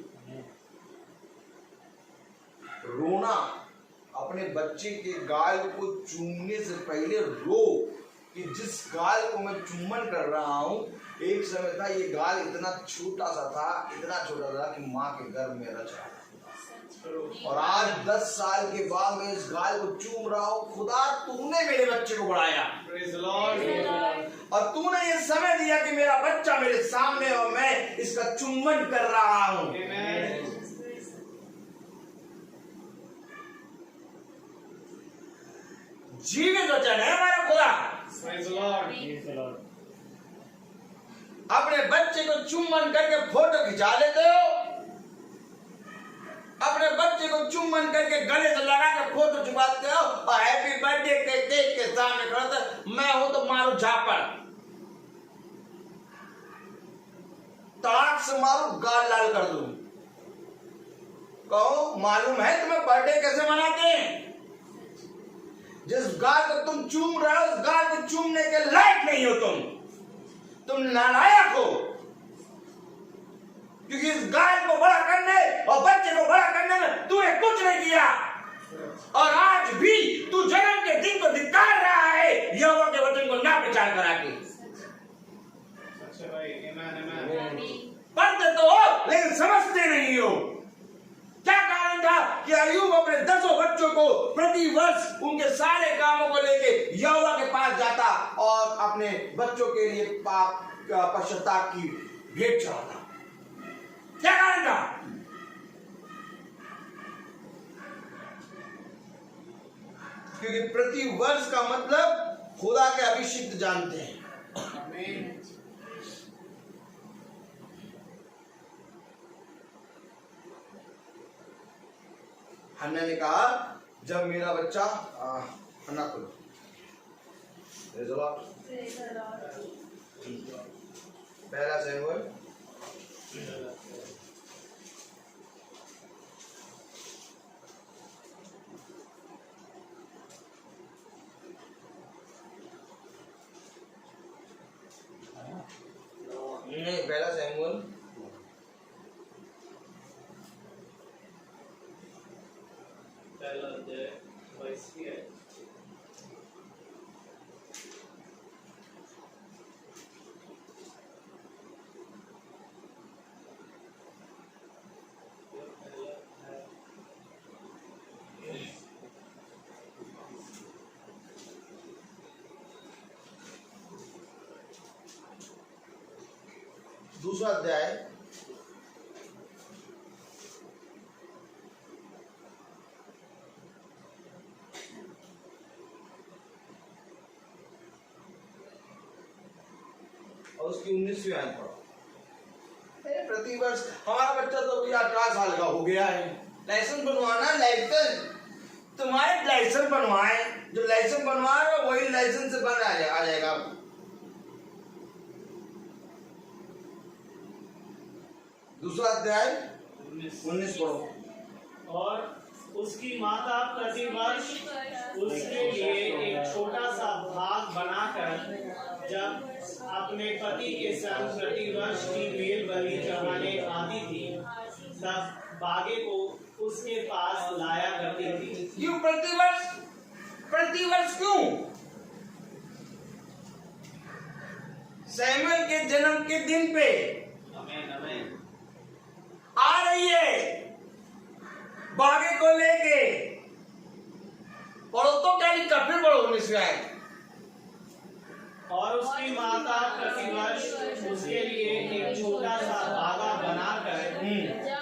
रोना, अपने बच्चे के गाल को चूमने से पहले रो कि जिस गाल को मैं चुम्बन कर रहा हूं, एक समय था ये गाल इतना छोटा सा था, इतना छोटा था कि माँ के गर्भ में रच रहा था, और आज 10 साल के बाद मैं इस गाल को चूम रहा हूं। खुदा, तूने मेरे बच्चे को बढ़ाया, प्रेज़ द लॉर्ड। और तूने ये समय दिया कि मेरा बच्चा मेरे सामने और मैं इसका चुम्बन कर रहा हूं। आमीन। जीवित वचन है हमारा खुदा। Praise the Lord. अपने बच्चे को चुम्बन करके फोटो खिंचा लेते हो, अपने बच्चे को चुम्बन करके गले से लगा के फोटो छुपाते हो, और हैप्पी बर्थडे के केक के सामने खड़े, मैं हूं तो मारू झापड़, तड़ाक से मारू, गाल लाल कर दूं। कहो, मालूम है तुम्हें बर्थडे कैसे मनाते हैं? जिस गाल को तुम चूम रहे हो, उस गाल को चूमने के लायक नहीं हो तुम नालायक हो, क्योंकि इस गाल को बड़ा करने और बच्चे को बड़ा करने में तूने कुछ नहीं किया, और आज भी तू जन्म के दिन को धिक्कार रहा है यहोवा के वचन को ना प्रचार करा के। पढ़ते तो हो लेकिन समझते नहीं हो। क्या कारण था कि अय्यूब अपने 10 बच्चों को प्रति वर्ष उनके सारे कामों को लेके यहोवा के पास जाता और अपने बच्चों के लिए पाप पश्चाताप की भेंट चढ़ाता? क्या कारण था? क्योंकि प्रति वर्ष का मतलब खुदा के अभिषिक्त जानते हैं। आमीन। हन्ना ने कहा, जब मेरा बच्चा हन्ना को पहला शमूएल नहीं, पहला शमूएल पहला अध्याय voice here. दूसरा अध्याय और उसकी 19वीं आयत पढ़ो। प्रतिवर्ष हमारा बच्चा तो अभी 18 साल का हो गया है, लाइसेंस बनवाना, लाइसेंस तुम्हारे लाइसेंस बनवाए, जो लाइसेंस बनवाए वही लाइसेंस से बन आ जाएगा। दूसरा अध्याय 19 पढ़ो। और उसकी माता प्रतिवर्ष उसके लिए एक छोटा सा भाग बनाकर जब अपने पति के संग प्रतिवर्ष की मेल बलि चढ़ाने आती थी, तब बागे को उसके पास लाया करती थी। क्यों प्रतिवर्ष? प्रतिवर्ष क्यों? सैमुअल के जन्म के दिन पे आमीन आमीन आ रही है बागे को लेके। पढ़ो तो क्या लिखा, फिर पढ़ो 19वीं आयत। और उसकी माता प्रतिवर्ष उसके लिए एक छोटा सा धागा बनाकर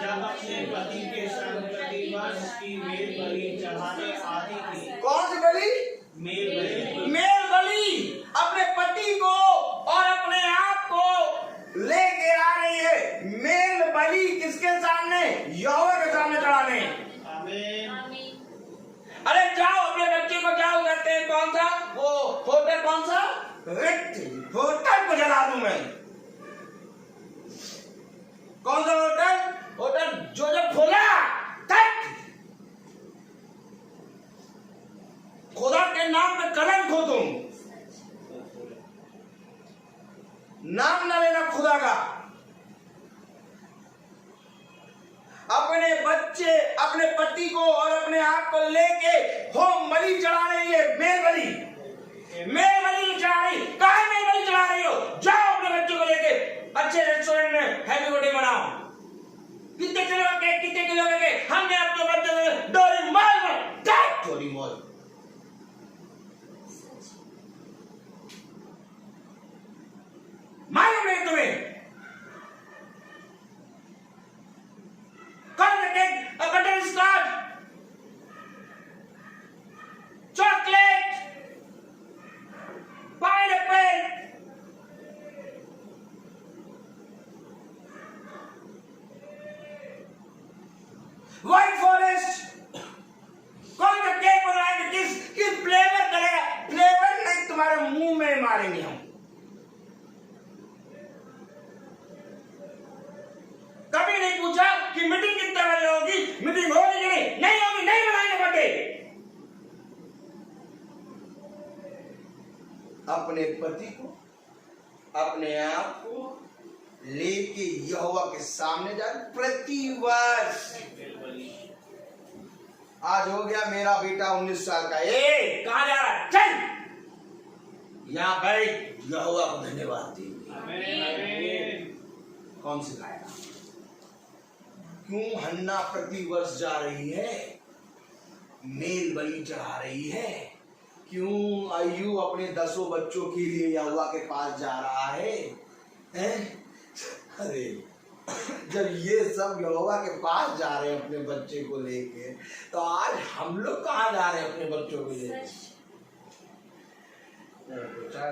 जब अपने पति के संग प्रतिवर्ष की मेल बलि चढ़ाने आती थी। कौन सी बलि? मेल बलि। मेल बलि अपने पति को और अपने आप को लेके आ रही है। मेल बलि किसके सामने? यहोवा के सामने चढ़ाने। आमीन। अरे जाओ अपने बच्चे को जाओ, कहते हैं कौन सा वो होटल, कौन सा होटल को जला दूं मैं। कौन सा होटल? होटल जो जब खोला तक खुदा के नाम पे कलंक हो तुम, नाम ना लेना खुदा का। अपने बच्चे, अपने पति को और अपने आप को लेके होम बलि चढ़ा रही है, मेल बलि। मेल बलि चढ़ा रही, काहे मेल बलि चढ़ा रही हो? जाओ अपने बच्चे को लेके अच्छे रेस्टोरेंट में हैप्पी बर्थडे मनाओ। कितने किलो का केक, कितने किलो का केक? हमने अपने बच्चे को डोरी मॉल में, डोरी मॉल मालूम नहीं तुम्हें? Butterscotch, chocolate, pineapple, white forest, कौन सा केक बनाएंगे? किस फ्लेवर करेगा? फ्लेवर नहीं, तुम्हारे मुंह में मारेंगे हम। कभी नहीं पूछा कि मीटिंग कितने बजे होगी, मीटिंग होगी कि नहीं होगी, नहीं बनाएंगे बर्थडे। अपने पति को, अपने आप को लेके यहोवा के सामने जा, प्रतिवर्ष। आज हो गया मेरा बेटा 19 साल का, ए कहां जा रहा है? चल यहाँ बैठ, यहोवा को धन्यवाद दे। कौन सिखाया? क्यों हन्ना प्रतिवर्ष जा रही है, मेल बलि चढ़ा रही है? क्यों अय्यूब अपने 10 बच्चों के लिए यहोवा के पास जा रहा है? अरे जब ये सब यहोवा के पास जा रहे हैं अपने बच्चे को लेके, तो आज हम लोग कहाँ जा रहे हैं अपने बच्चों को लेके? प्रचार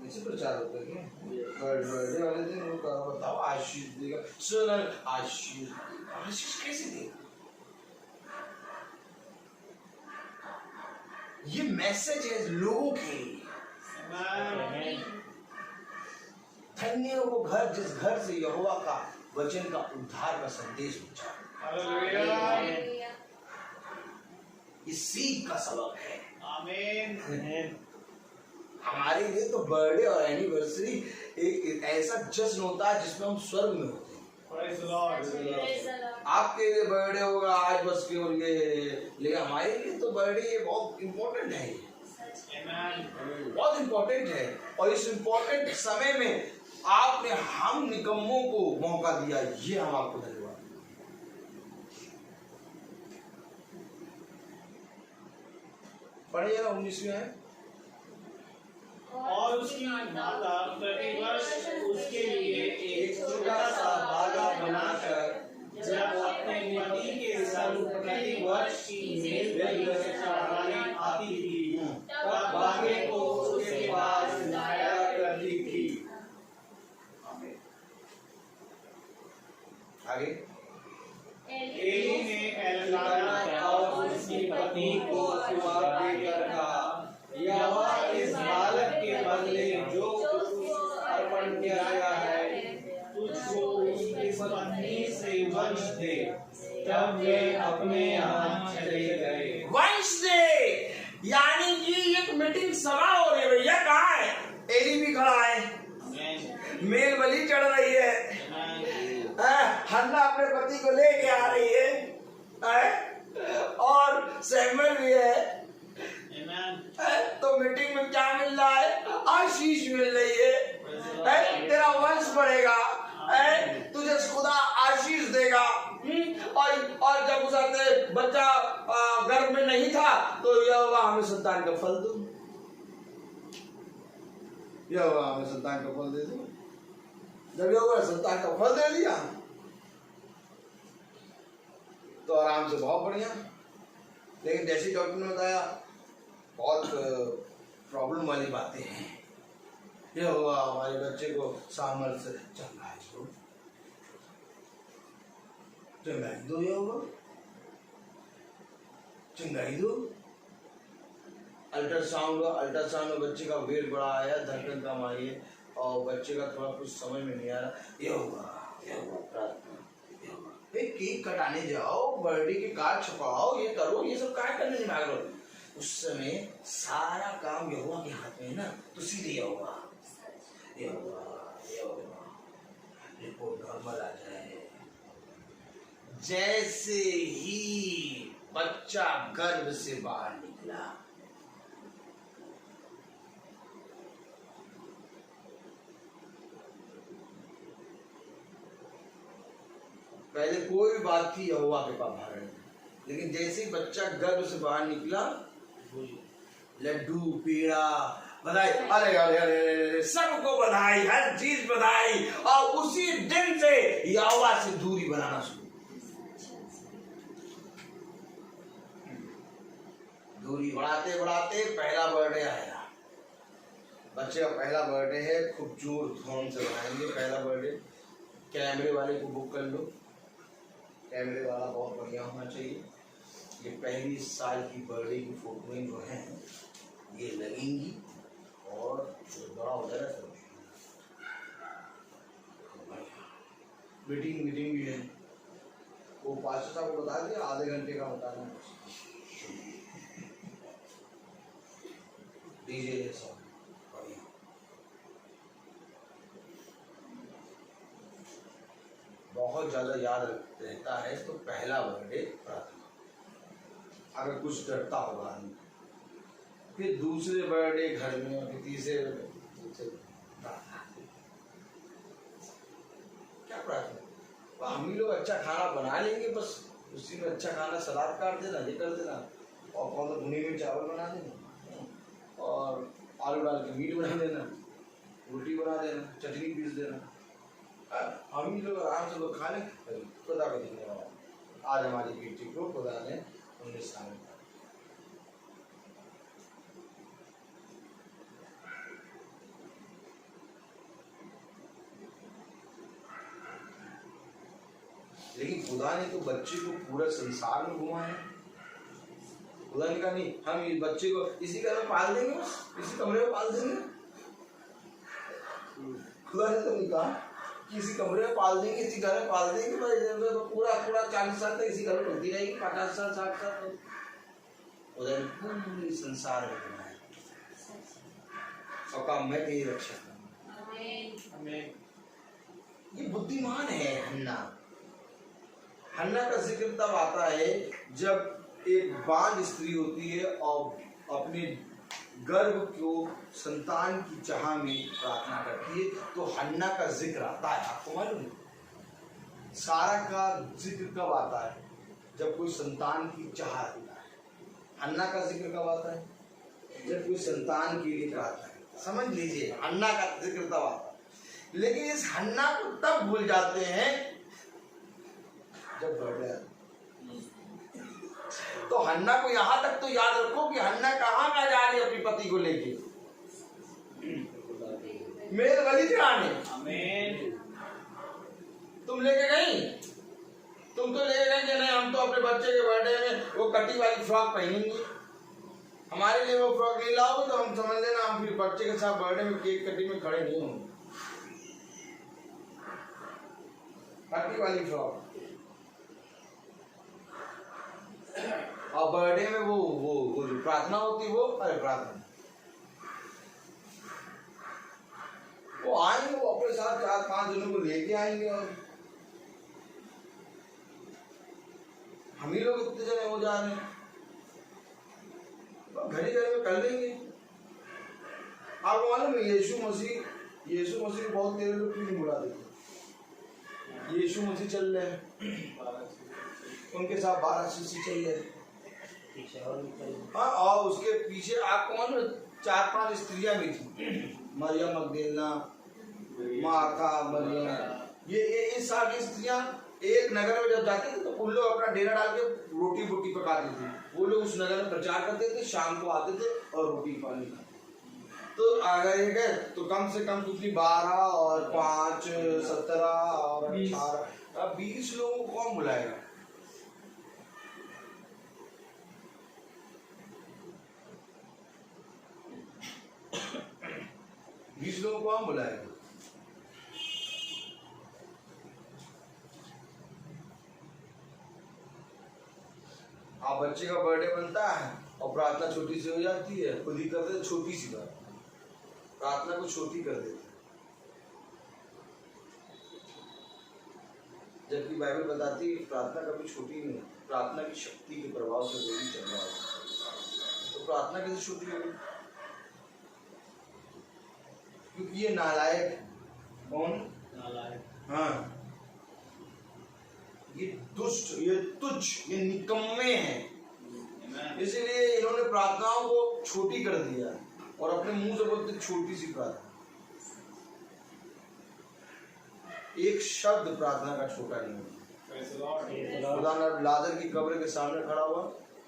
ऐसे प्रचार होता है क्या? बर्थडे वाले दिन वो बताओ आशीष देगा, सुन आशीष कैसे देगा? ये मैसेज है लोगों के लिए। धन्य है वो घर जिस घर से यहोवा का वचन का उद्धार का संदेश पहुंचा। ये सीख का सबक है। आमीन। हमारे लिए तो बर्थडे और एनिवर्सरी एक ऐसा जश्न होता है जिसमें हम स्वर्ग में होते हैं। Praise the Lord. Praise the Lord. आपके लिए बर्थडे होगा आज बस केवल ये, लेकिन हमारे लिए तो बर्थडे ये बहुत इम्पोर्टेंट है, Amen. बहुत इम्पोर्टेंट है। और इस इम्पोर्टेंट समय में आपने हम निकम्मों को मौका दिया, ये हम आपको धन्यवाद। पढ़िए ना 19वें है। और उसकी माता प्रतिवर्ष उसके लिए एक छोटा सा धागा बनाकर जब अपने पति के संग प्रतिवर्ष की मेज बलि चढ़ाने आती थी, तब धागे को उसके पास लाया करती थी। आगे एली ने एल्काना और उसकी पत्नी को जवाब देकर कहा, यहोवा इस बालक के बदले जो अर्पण किया गया है तुझको उसकी पत्नी से वंश दे। तब वे अपने यहाँ चले गए। वंश दे, यानी कि एक मीटिंग सभा हो रही है। भैया कहाँ है? एली भी खड़ा है, मेल बलि चढ़ रही है, हन्ना अपने पति को लेके आ रही है, और सैमुएल भी है। तो मीटिंग में क्या मिल रहा है? आशीष मिल रही है, तेरा वंश बढ़ेगा, तुझे खुदा आशीष देगा। और जब उस बच्चा गर्भ में नहीं था तो यहोवा हमें संतान का फल दो, यहोवा हमें संतान का फल दे दो। जब यहोवा संतान का फल दे दिया तो आराम से, बहुत बढ़िया। लेकिन जैसे डॉक्टर ने बताया बहुत प्रॉब्लम वाली बातें हैं। ये हुआ हमारे बच्चे को सामर्थ्य चंगाई दो, चंगाई दो, ये होगा चंगाई दो। अल्ट्रासाउंड में बच्चे का वेट बड़ा आया, धड़कन कम आई है और बच्चे का थोड़ा कुछ समझ में नहीं आ रहा। ये होगा प्रार्थना, केक कटाने जाओ, बर्थडे के कार्ड छपाओ, ये करो, ये सब क्या करने दिमाग लो। उस समय सारा काम यहोवा के हाथ में है ना, तो सीधे यहोवा रिपोर्ट नॉर्मल आ जाए। जैसे ही बच्चा गर्भ से बाहर निकला, पहले कोई बात थी यहोवा के पास बाहर, लेकिन जैसे ही बच्चा गर्भ से बाहर निकला, लड्डू, पेड़ा, बधाई, अरे अरे अरे सबको बधाई, हर चीज बधाई। और उसी दिन से यहोवा से दूरी बनाना शुरू, दूरी बढ़ाते बढ़ाते पहला बर्थडे आया। बच्चे का पहला बर्थडे है, खूब जोर धूम से बनाएंगे पहला बर्थडे। कैमरे वाले को बुक कर लो, कैमरे वाला बहुत बढ़िया होना चाहिए। ये पहली साल की बर्थडे की फोटोएं जो हैं ये लगेंगी, और जो बड़ा हो जाएगा सब मीटिंग भी है। वो पास्टर साहब को बता दिया, आधे घंटे का बताना, डीजे सब बढ़िया। बहुत ज्यादा याद रहता है तो पहला बर्थडे प्रार्थना, अगर कुछ डरता होगा, फिर दूसरे बर्थडे घर में, फिर तीसरे प्रार्थना। क्या प्रार्थना? हम ही लोग अच्छा खाना बना लेंगे, बस उसी में अच्छा खाना, सलाद काट देना, ये कर देना, और कौन सा भुने हुए चावल बना देना, और आलू डाल के मीट बना देना, रोटी बना देना, चटनी पीस देना। हम ही लोग आराम से लोग खा लें। खुदा को धन्यवाद, आज हमारी बेटी को खुदा ने 19 साल में, लेकिन खुदा ने तो बच्चे को पूरे संसार में घुमाया। खुदा ने कहा नहीं, हम इस बच्चे को इसी घर में पाल देंगे, बस इसी कमरे में पाल देंगे। खुदा ने तो नहीं कहा कि इसी कमरे में पाल देंगे, इसी घर में पाल देंगे, पूरा 40 साल तक इसी घर में ढलती रहेगी, 50 साल 60 साल। खुदा ने पूरे संसार में घुमाया, सबका मैं तेरी रक्षा करूंगा। ये बुद्धिमान है हन्ना। हन्ना का जिक्र तब आता है जब एक बांझ स्त्री होती है और अपने गर्भ को संतान की चाह में प्रार्थना करती है, तो हन्ना का जिक्र आता है। आपको मालूम है सारा का जिक्र कब आता है? जब कोई संतान की चाह होता है। हन्ना का जिक्र कब आता है? जब कोई संतान के लिए प्रार्थना है। समझ लीजिए, हन्ना का जिक्र तब आता है। लेकिन इस हन्ना को तब भूल जाते हैं जब बढ़ जाए। तो हन्ना को यहां तक तो याद रखो कि हन्ना कहाँ जा रही है अपने पति को लेके? मेरे गली चढ़ाने। आमीन। तुम लेके गई? तुम तो लेके गई कि नहीं हम तो अपने बच्चे के बर्थडे में वो कटी वाली फ्रॉक पहनेंगे। हमारे लिए वो फ्रॉक नहीं लाओगे तो हम समझ लेना हम फिर बच्चे के साथ बर्थडे में केक कटिंग में खड़े नहीं होंगे। कटी वाली फ्रॉक और बर्थडे में वो जो प्रार्थना होती वो, अरे प्रार्थना वो आएंगे, वो अपने साथ 4-5 जनों को लेके आएंगे और हम ही लोग इतने जने हो जा रहे हैं, घड़ी घड़ी में कर लेंगे। आपको मालूम है यीशु मसीह को बहुत तेरे लोग क्यों नहीं बुला देते? यीशु मसीह चल रहे हैं, उनके साथ 12 शिष्य चल रहे हैं। हाँ, और उसके पीछे आपको मालूम 4-5 स्त्रियां भी थी, मरियम मगदलेना, मार्था, मरियम। ये सारी स्त्रियां एक नगर में जब जाते थे तो उन लोग अपना डेरा डाल के रोटी पकाते थे। वो लोग उस नगर में प्रचार करते थे, शाम को आते थे और रोटी पानी खाते। तो अगर ये गए तो कम से कम कितनी 12 और 5 17 और 18 20 लोगों को कौन बुलाएगा? लोगों को कौन बुलाएगा? आप बच्चे का बर्थडे बनता है और प्रार्थना छोटी सी हो जाती है, खुद ही कर देते, छोटी सी बात, प्रार्थना को छोटी कर देते। जबकि बाइबल बताती है प्रार्थना कभी छोटी नहीं, प्रार्थना की शक्ति के प्रभाव से वो भी चल रहा है। तो प्रार्थना कैसे छोटी होगी? क्योंकि ये नालायक, कौन नालायक? हाँ, ये दुष्ट, ये तुच्छ, ये निकम्मे हैं। इसीलिए इन्होंने प्रार्थनाओं को छोटी कर दिया और अपने मुंह से बोलते छोटी सी प्रार्थना। एक शब्द प्रार्थना का छोटा नहीं होता। खुदा लाजर की कब्र के सामने खड़ा हुआ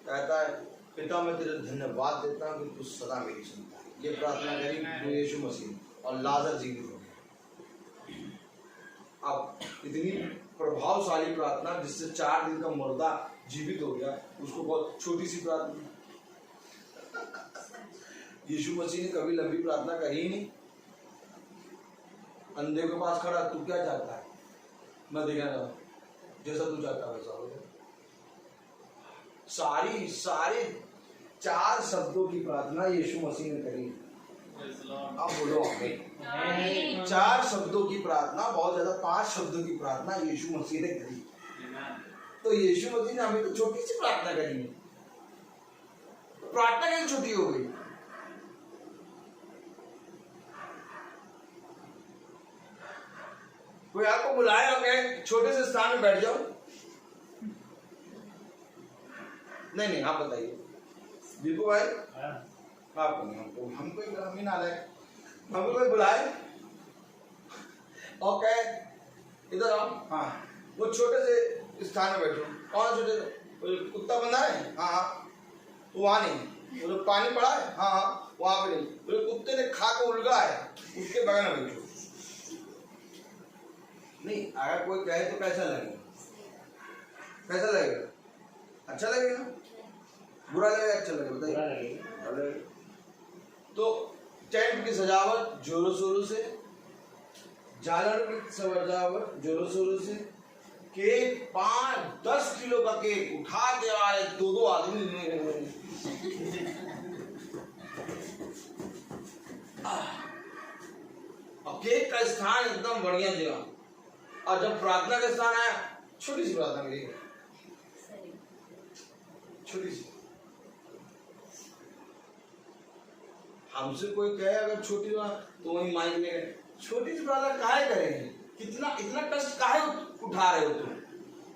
कहता है, पिता मैं तेरे धन्यवाद देता हूँ कि तू सदा मेरी सुनता है। ये प्रार्थना करी तो यीशु मसीह और लाजर जीवित हो गया। अब इतनी प्रभावशाली प्रार्थना जिससे 4 दिन का मुर्दा जीवित हो गया, उसको बहुत छोटी सी प्रार्थना। यीशु मसीह ने कभी लंबी प्रार्थना करी ही नहीं। अंधे के पास खड़ा, तू क्या चाहता है? मैं देखना चाहता हूं, जैसा तू चाहता वैसा हो जाए। सारी 4 शब्दों की प्रार्थना यीशु मसीह ने करी। अब बोलो आमीन। 4 शब्दों की प्रार्थना, बहुत ज्यादा 5 शब्दों की प्रार्थना यीशु मसीह ने करी। तो यीशु मसीह ने हमें तो छोटी सी प्रार्थना करी है, प्रार्थना कैसे छोटी हो गई? कोई आपको बुलाए और कहे छोटे से स्थान में बैठ जाओ, नहीं, आप बताइए दीपू भाई, आपको हमको हम ही ना रहे, हमको कोई बुलाए और कहे इधर आओ, हाँ, वो छोटे से स्थान में बैठो। कौन छोटे? कुत्ता बंधा है, हाँ, तो वहां नहीं। वो पानी पड़ा है, हाँ, वहां पे नहीं। वो कुत्ते ने खा के उलगा है, उसके बगल में बैठो। नहीं, अगर कोई कहे तो कैसा लगेगा? कैसा लगेगा? अच्छा लगेगा? बुरा लगेगा? अच्छा लगेगा? बताइए। तो टेंट की सजावट जोरों शोरों से, झालर की सजावट जोरों शोरों से, केक 5-10 किलो का केक उठा के आ रहे 2-2 आदमी, और केक का स्थान एकदम बढ़िया जगह, और जब प्रार्थना का स्थान आया, छोटी सी प्रार्थना करिए, छोटी सी। हमसे कोई कहे अगर छोटी तो वही माइंड में छोटी सी प्रार्थना काहे करेंगे, कितना इतना कष्ट काहे उठा रहे हो तुम?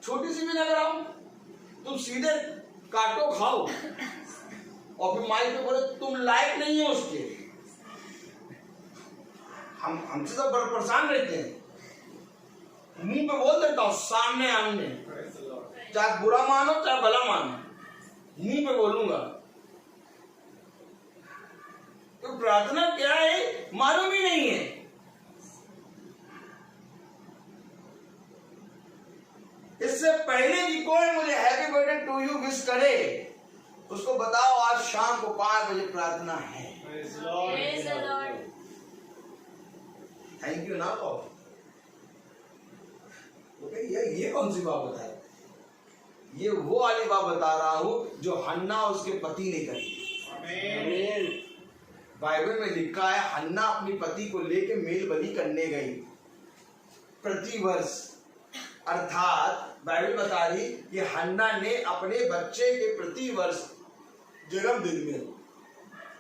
छोटी सी भी नजर आओ, तुम सीधे काटो खाओ और फिर माइक पे बोले तुम लायक नहीं हो उसके। हमसे तो बड़े परेशान रहते हैं, मुंह पे बोल देता हूँ सामने आमने, चाहे बुरा मानो चाहे भला मानो, मुंह पे बोलूंगा। तो प्रार्थना क्या है मालूम ही नहीं है। इससे पहले कि कोई मुझे happy birthday to you wish करे, उसको बताओ आज शाम को 5 बजे प्रार्थना है। थैंक यू ना कहो। ये कौन सी बात बताई? ये वो वाली बात बता रहा हूं जो हन्ना उसके पति ने करी। बाइबल में लिखा है हन्ना अपनी पति को लेके मेल बलि करने गई प्रतिवर्ष, अर्थात बाइबल बता रही कि हन्ना ने अपने बच्चे के प्रतिवर्ष जन्मदिन में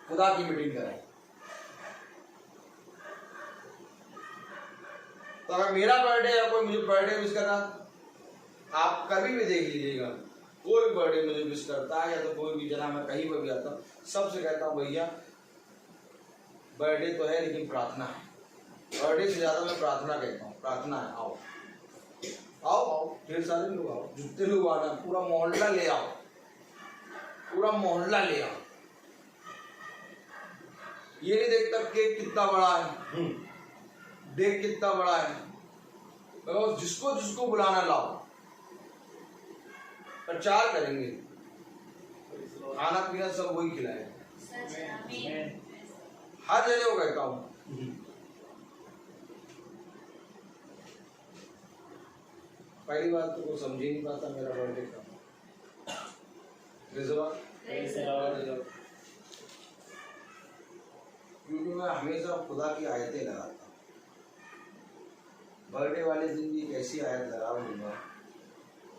खुदा की मीटिंग कराई। तो अगर मेरा बर्थडे या कोई मुझे बर्थडे विश कर रहा, आप कभी भी देख लीजिएगा, कोई बर्थडे मुझे विश करता है या तो कोई भी जना, मैं कहीं पर भी आता हूँ सबसे कहता हूँ भैया बर्थडे तो है लेकिन प्रार्थना है। बर्थडे से ज्यादा मैं प्रार्थना कहता हूँ, प्रार्थना है। आओ आओ आओ, ढेर सारे लोग आओ, जितने लोग आना, पूरा मोहल्ला ले आओ, पूरा मोहल्ला ले आओ। ये नहीं देखता केक कितना बड़ा है, देख कितना बड़ा है, तो जिसको जिसको बुलाना लाओ, प्रचार करेंगे, खाना पीना सब वही खिलाएगा। हर जगह को कहता हूँ। पहली बात तो कोई समझ ही नहीं पाता मेरा बर्थडे का। क्योंकि मैं हमेशा खुदा की आयतें लगाता हूँ। बर्थडे वाले दिन भी एक ऐसी आयत लगा दूंगा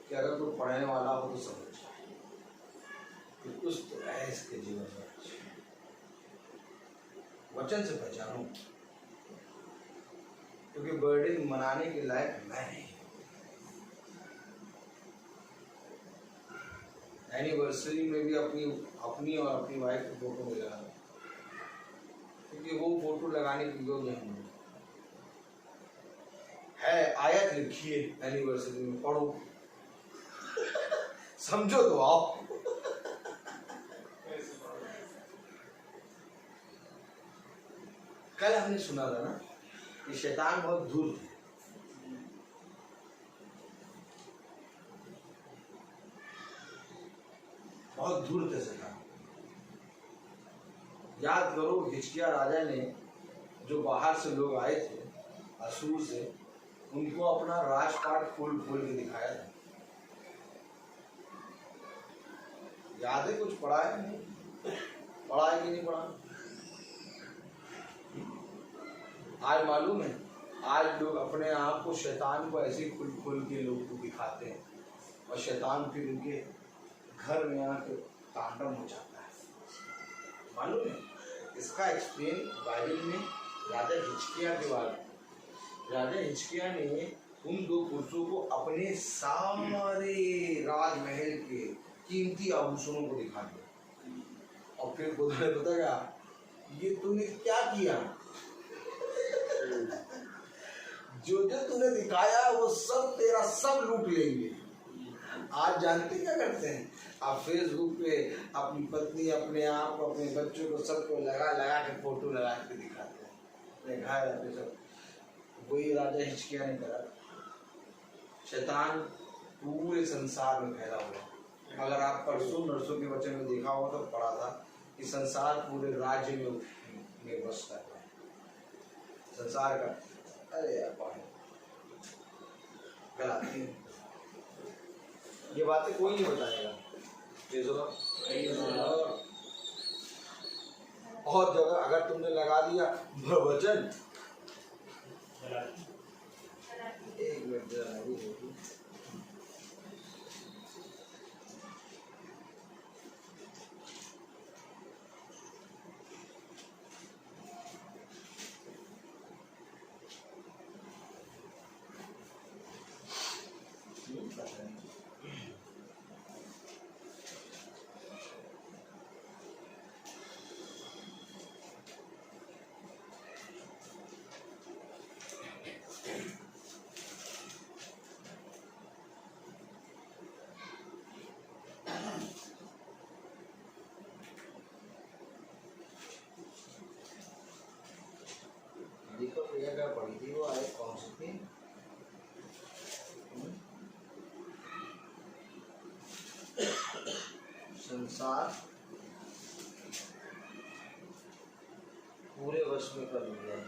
कि अगर कोई पढ़ने वाला हो तो समझ कि कुछ तो है इसके जीवन में, वचन से पहचानूं। क्योंकि बर्थडे मनाने के लायक मैं नहीं। एनिवर्सरी में भी अपनी और अपनी वाइफ की फोटो में लगाना, क्योंकि वो फोटो लगाने के योग्य है। आयत लिखी है एनिवर्सरी में, पढ़ो समझो तो आओ। कल हमने सुना था ना कि शैतान बहुत धूर्त है। बहुत धूर्त है शैतान। याद करो हिजकिया राजा ने जो बाहर से लोग आए थे असूर से, उनको अपना राजपाट खोल खोल के दिखाया था। याद है कुछ पढ़ा है नहीं? पढ़ा है कि नहीं पढ़ा? आज मालूम है, आज लोग अपने आप को शैतान को ऐसे खुल खुल के लोग को दिखाते हैं और शैतान फिर उनके घर में आके तांडव मचाता है। मालूम है इसका एक्सप्लेन बाइबल में राजा हिजकिया के बाद। राजा हिजकिया ने उन 2 पुरुषों को अपने सारे राजमहल के कीमती आभूषणों को दिखा दिया और फिर खुदा ने बताया ये तूने क्या किया? जो जो तूने दिखाया वो सब तेरा सब लूट लेंगे। आज जानते क्या करते हैं? आप फेसबुक पे अपनी पत्नी, अपने आप, अपने बच्चों को सबको लगा लगा के फोटो लगा के दिखाते हैं अपने घर अपने सब। वही राजा हिजकिया ने करा। शैतान पूरे संसार में फैला हुआ। अगर आप परसों नरसों के वचन में देखा हो तो पढ़ा था कि संसार पूरे राज्य में बसता है। संसार का अरे यार गलाती ये बातें कोई नहीं बताएगा। बहुत जगह अगर तुमने लगा दिया वचन, एक मिनट देखो प्रिया क्या पढ़ी थी वो आए कौन सी थी? संसार पूरे वश में कर लिया।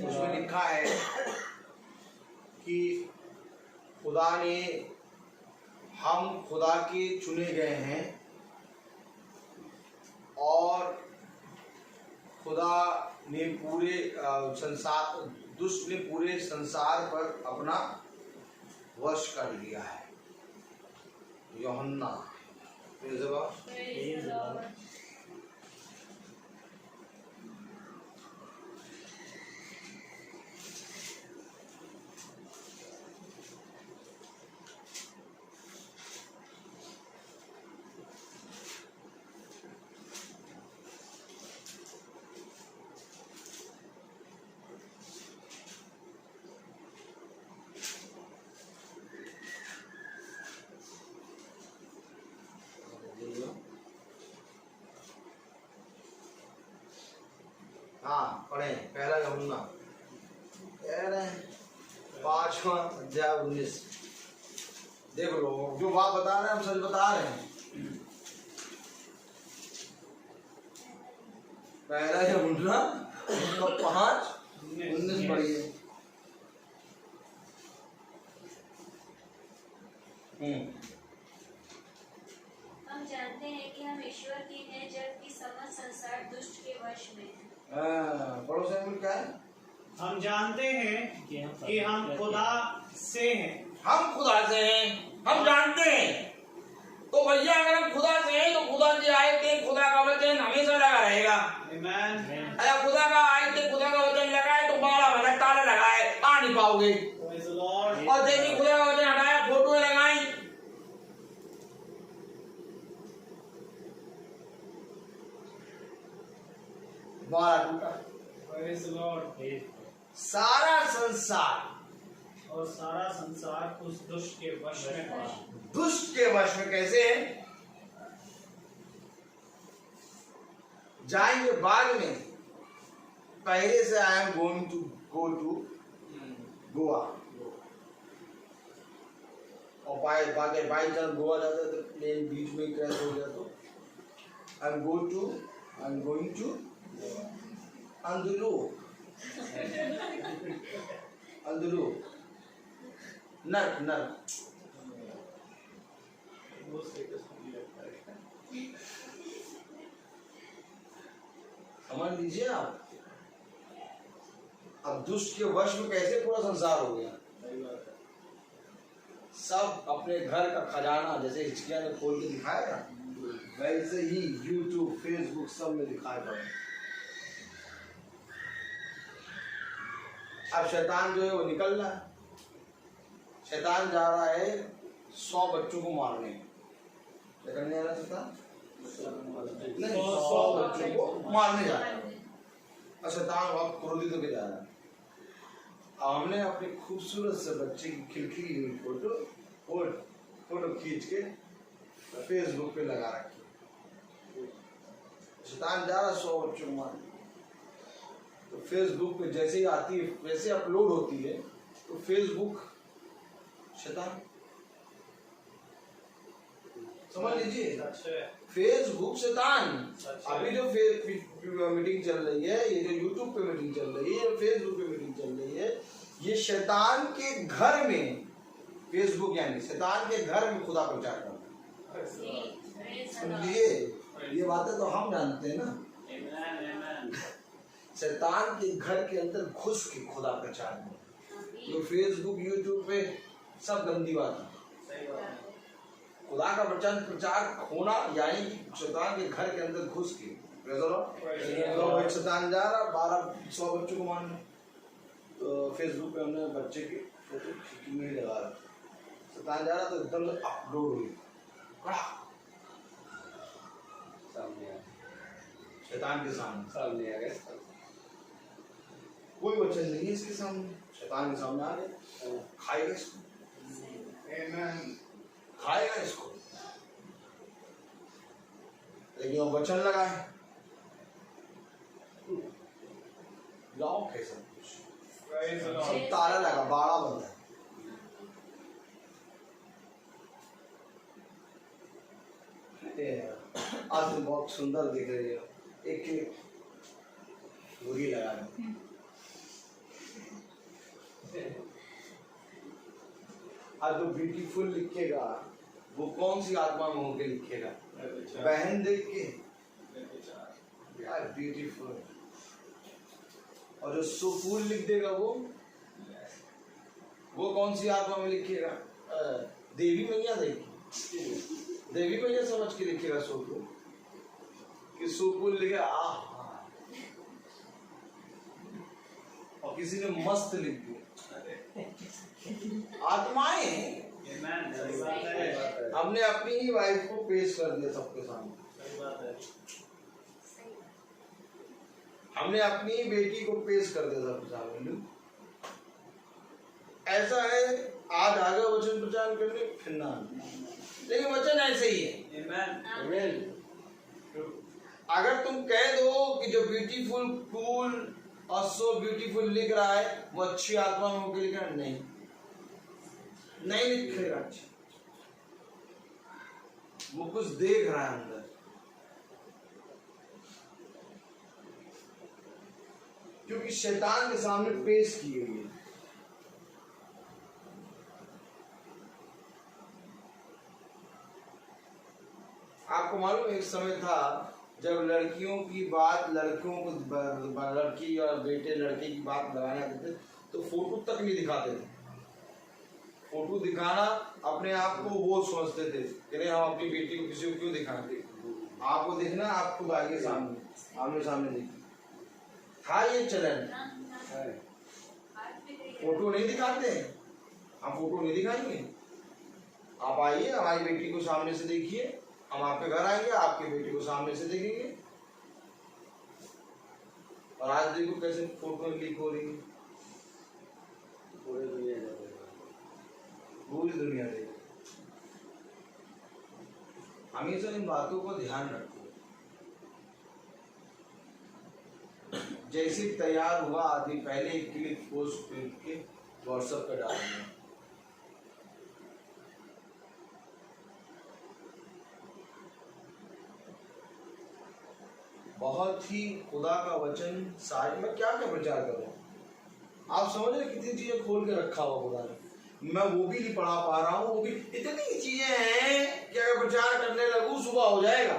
उसमें लिखा है कि खुदा ने हम खुदा के चुने गए हैं और खुदा ने पूरे संसार दुष्ट ने पूरे संसार पर अपना वश कर लिया है। यूहन्ना हाँ पढ़े पहला यूहन्ना 5वां अध्याय 19। देख लो जो बात बता रहे हैं हम सच बता रहे हैं। पहला यूहन्ना 5:19 पढ़िए। हम जानते हैं कि हम ईश्वर की हैं जबकि समस्त संसार दुष्ट के वश में है। पढ़ो सैमुअल क्या है? हम जानते हैं कि हम खुदा से हैं। हम खुदा से हैं, हम जानते हैं। तो भैया अगर हम खुदा से हैं तो खुदा की आयत खुदा का वचन हमेशा लगा रहेगा। आमीन। अगर खुदा का आयत खुदा का वचन लगाए तो बाड़ा भटक ताला लगाए आ नहीं पाओगे। Praise the Lord। और देखिए खुदा का वचन हटाया फोटो लगाई। बाड़ा टूटा। Praise the Lord। सारा संसार और सारा संसार उस दुष्ट के वश में पड़ा। दुष्ट के वश में कैसे है? जाएंगे बाग में। पहले से I am going to go to Goa और बाई चांस गोवा जाते तो प्लेन बीच में क्रैश हो गया तो आई एम गोइंग टू अंदरू नर्क वो स्टेटस में लगता है। समझ लीजिए आप। अब दुष्ट के वश में कैसे पूरा संसार हो गया। सब अपने घर का खजाना जैसे हिचकिया ने खोल के दिखाया ना, वैसे ही यूट्यूब फेसबुक सब में दिखाए पड़े। अब शैतान जो है वो निकल रहा है। शैतान जा रहा है 100 बच्चों को मारने। क्या करने जा रहा है शैतान? नहीं, 100 बच्चों को मारने जा रहा है। और शैतान बहुत क्रोधित होकर जा रहा है। हमने अपने खूबसूरत से बच्चे की खिलखिली हुई फोटो खींच के फेसबुक पे लगा रखी। शैतान जा रहा है 100 बच्चों को मारने। तो फेसबुक पे जैसे ही आती है वैसे अपलोड होती है तो फेसबुक शैतान समझ लीजिए। फेसबुक शैतान। अभी जो मीटिंग चल रही है, ये जो यूट्यूब पे मीटिंग चल रही है, फेसबुक पे मीटिंग चल रही है, ये शैतान के घर में, फेसबुक यानी शैतान के घर में खुदा प्रचार करता है। सुनिए, ये बातें तो हम जानते हैं ना। शैतान के घर के अंदर घुस के खुदा प्रचार करता। जो फेसबुक यूट्यूब पे सब गंदी बात है। खुदा का प्रचार होना यानी कि शैतान के घर के अंदर घुस के। तो एक शैतान जा रहा 1200 बच्चों को मारने, तो फेसबुक पे हमने बच्चे की फोटो खींच में लगा रहा। शैतान जा रहा तो एकदम से अपलोड हुई, शैतान के सामने आ गया। कोई बच्चा नहीं है इसके सामने, शैतान के सामने आ गया, खाएगा इसको, खाएगा इसको। लेकिन वो वचन लगा है, गाँव के सब कुछ ताला लगा, बाड़ा बंद है। आज तो बहुत सुंदर दिख रही है, एक बुरी लगा है। आज जो ब्यूटीफुल लिखेगा वो कौन सी आत्मा में होकर लिखेगा? बहन देख के यार ब्यूटीफुल। और जो सुकून लिख देगा वो कौन सी आत्मा में लिखेगा? देवी मैया देख के, देवी मैया समझ के लिखेगा सुकून, कि सुकून लिखे और किसी ने मस्त लिख दिया। आत्माएं हमने अपनी ही वाइफ को पेश कर दिया सबके सामने, हमने अपनी ही बेटी को पेश कर दिया सबके सामने। ऐसा है, आज आगे वचन प्रचार करने फिर ना, लेकिन वचन ऐसे ही है। अगर तुम कह दो कि जो ब्यूटीफुल कूल और सो ब्यूटीफुल लिख रहा है वो अच्छी आत्मा में होकर लिख रहा है, नहीं लिखेगा अच्छा, वो कुछ देख रहा है अंदर। क्योंकि शैतान के सामने पेश की हुई है। आपको मालूम एक समय था जब लड़कियों की बात, लड़कियों को, लड़की और बेटे लड़के की बात लगाने आते थे तो फोटो तक नहीं दिखाते थे। फोटो दिखाना अपने आप को वो समझते थे कि नहीं हम अपनी बेटी को किसी को क्यों दिखाते, आपको देखना आप खुद आगे सामने आमने सामने देखिए। था ये चलन, फोटो नहीं दिखाते, हम फोटो नहीं दिखाएंगे, आप आइए हमारी बेटी को सामने से देखिए, हम आपके घर आएंगे आपकी बेटी को सामने से देखेंगे। और आज देखो कैसे फोटो लीक हो रही है, पूरी दुनिया देख। हमेशा इन बातों को ध्यान रखो। जैसे तैयार हुआ आदमी पहले एक क्लिप पोस्ट करके व्हाट्सएप पे डाल दिया, बहुत ही खुदा का वचन सारे में क्या क्या प्रचार करूं। आप समझ रहे कितनी चीजें खोल के रखा हुआ खुदा ने, मैं वो भी नहीं पढ़ा पा रहा हूँ, वो भी इतनी चीजें हैं कि अगर प्रचार करने लगूं सुबह हो जाएगा।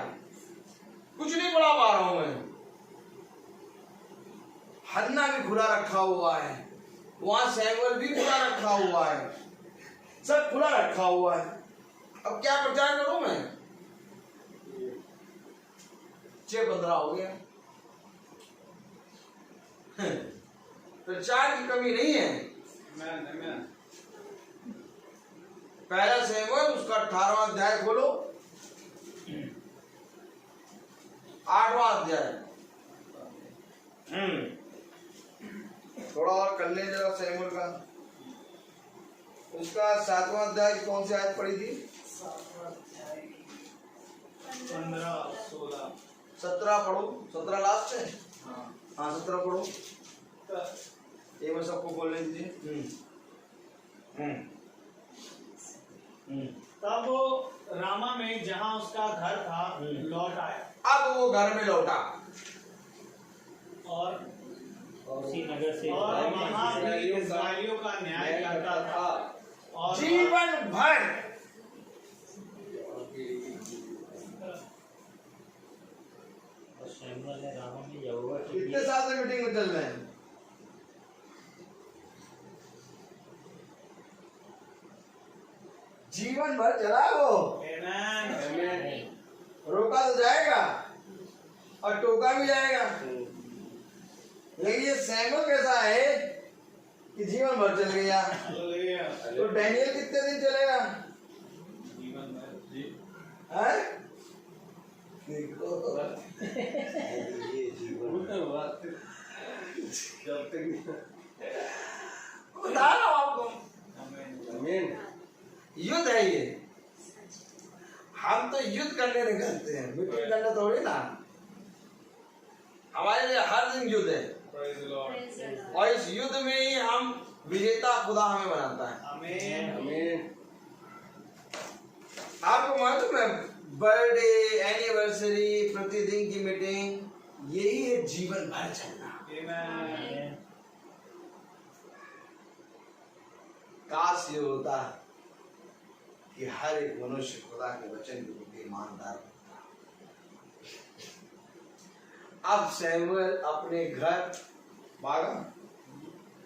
कुछ नहीं पढ़ा पा रहा हूं मैं। हन्ना भी खुला रखा हुआ है, वहां सैमुअल भी खुला रखा हुआ है, सब खुला रखा हुआ है। अब क्या प्रचार करूं मैं? 6-15 हो गया। प्रचार की कमी नहीं है। पहला सैमुअल उसका 18वां अध्याय खोलो, 8वां अध्याय। थोड़ा और कर ले जरा सैमुअल का। उसका 7वां अध्याय कौन सी आयत पढ़ी थी? 15-16 17 पढ़ो। 17 लास्ट है। हाँ 17 पढ़ो। ये मैं सबको बोलने दीजिए। तब वो रामा में जहाँ उसका घर था लौट आया अब वो घर में लौटा और उसी नगर से और वहाँ भी इस्राएलियों का न्याय करता था और जीवन भर। और शैमुएल ने रामा में यहोवा के कितने लिए साल से मीटिंग में चल रहे हैं? जीवन भर चला वो, Amen. रोका तो जाएगा और टोका भी जाएगा, लेकिन ये सैमुअल कैसा है कि जीवन भर चल गया। Hallelujah. तो डैनियल कितने दिन चलेगा? हैं? देखो बता रहा हूं आपको, युद्ध है ये। हम तो युद्ध करने निकलते हैं, मीटिंग करने थोड़ी ना। हमारे लिए हर दिन युद्ध है Praise the Lord. Praise the Lord. और इस युद्ध में ही हम विजेता खुदा हमें बनाता है। Amen. आपको मालूम है, बर्थडे, एनिवर्सरी, प्रतिदिन की मीटिंग, यही है जीवन भर चलना। Amen. काश ये होता कि हर एक मनुष्य खुदा के वचन के प्रति ईमानदार होता। अब सैमुएल अपने घर भागा,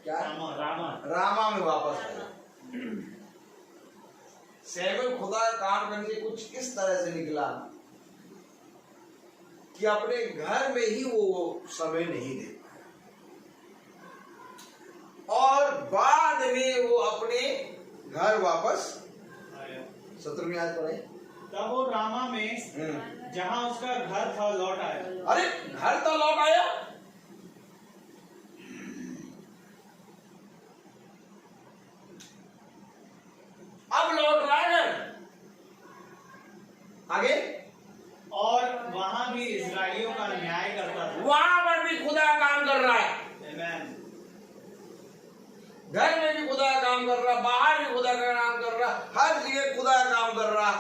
क्या रामा में वापस आया। सैमुएल खुदा का काम करके कुछ इस तरह से निकला कि अपने घर में ही वो समय नहीं दे पाया और बाद में वो अपने घर वापस। 17वीं आयत पर है। तब वो रामा में जहाँ उसका घर था लौट आया अरे घर तो लौट आया, अब लौट रहा है घर। आगे और वहाँ भी इस्राएलियों का न्याय करता था। वहां पर भी खुदा काम कर रहा है, Amen. घर में भी खुदा का काम कर रहा, बाहर भी खुदा का काम कर रहा, हर जगह खुदा का काम कर रहा।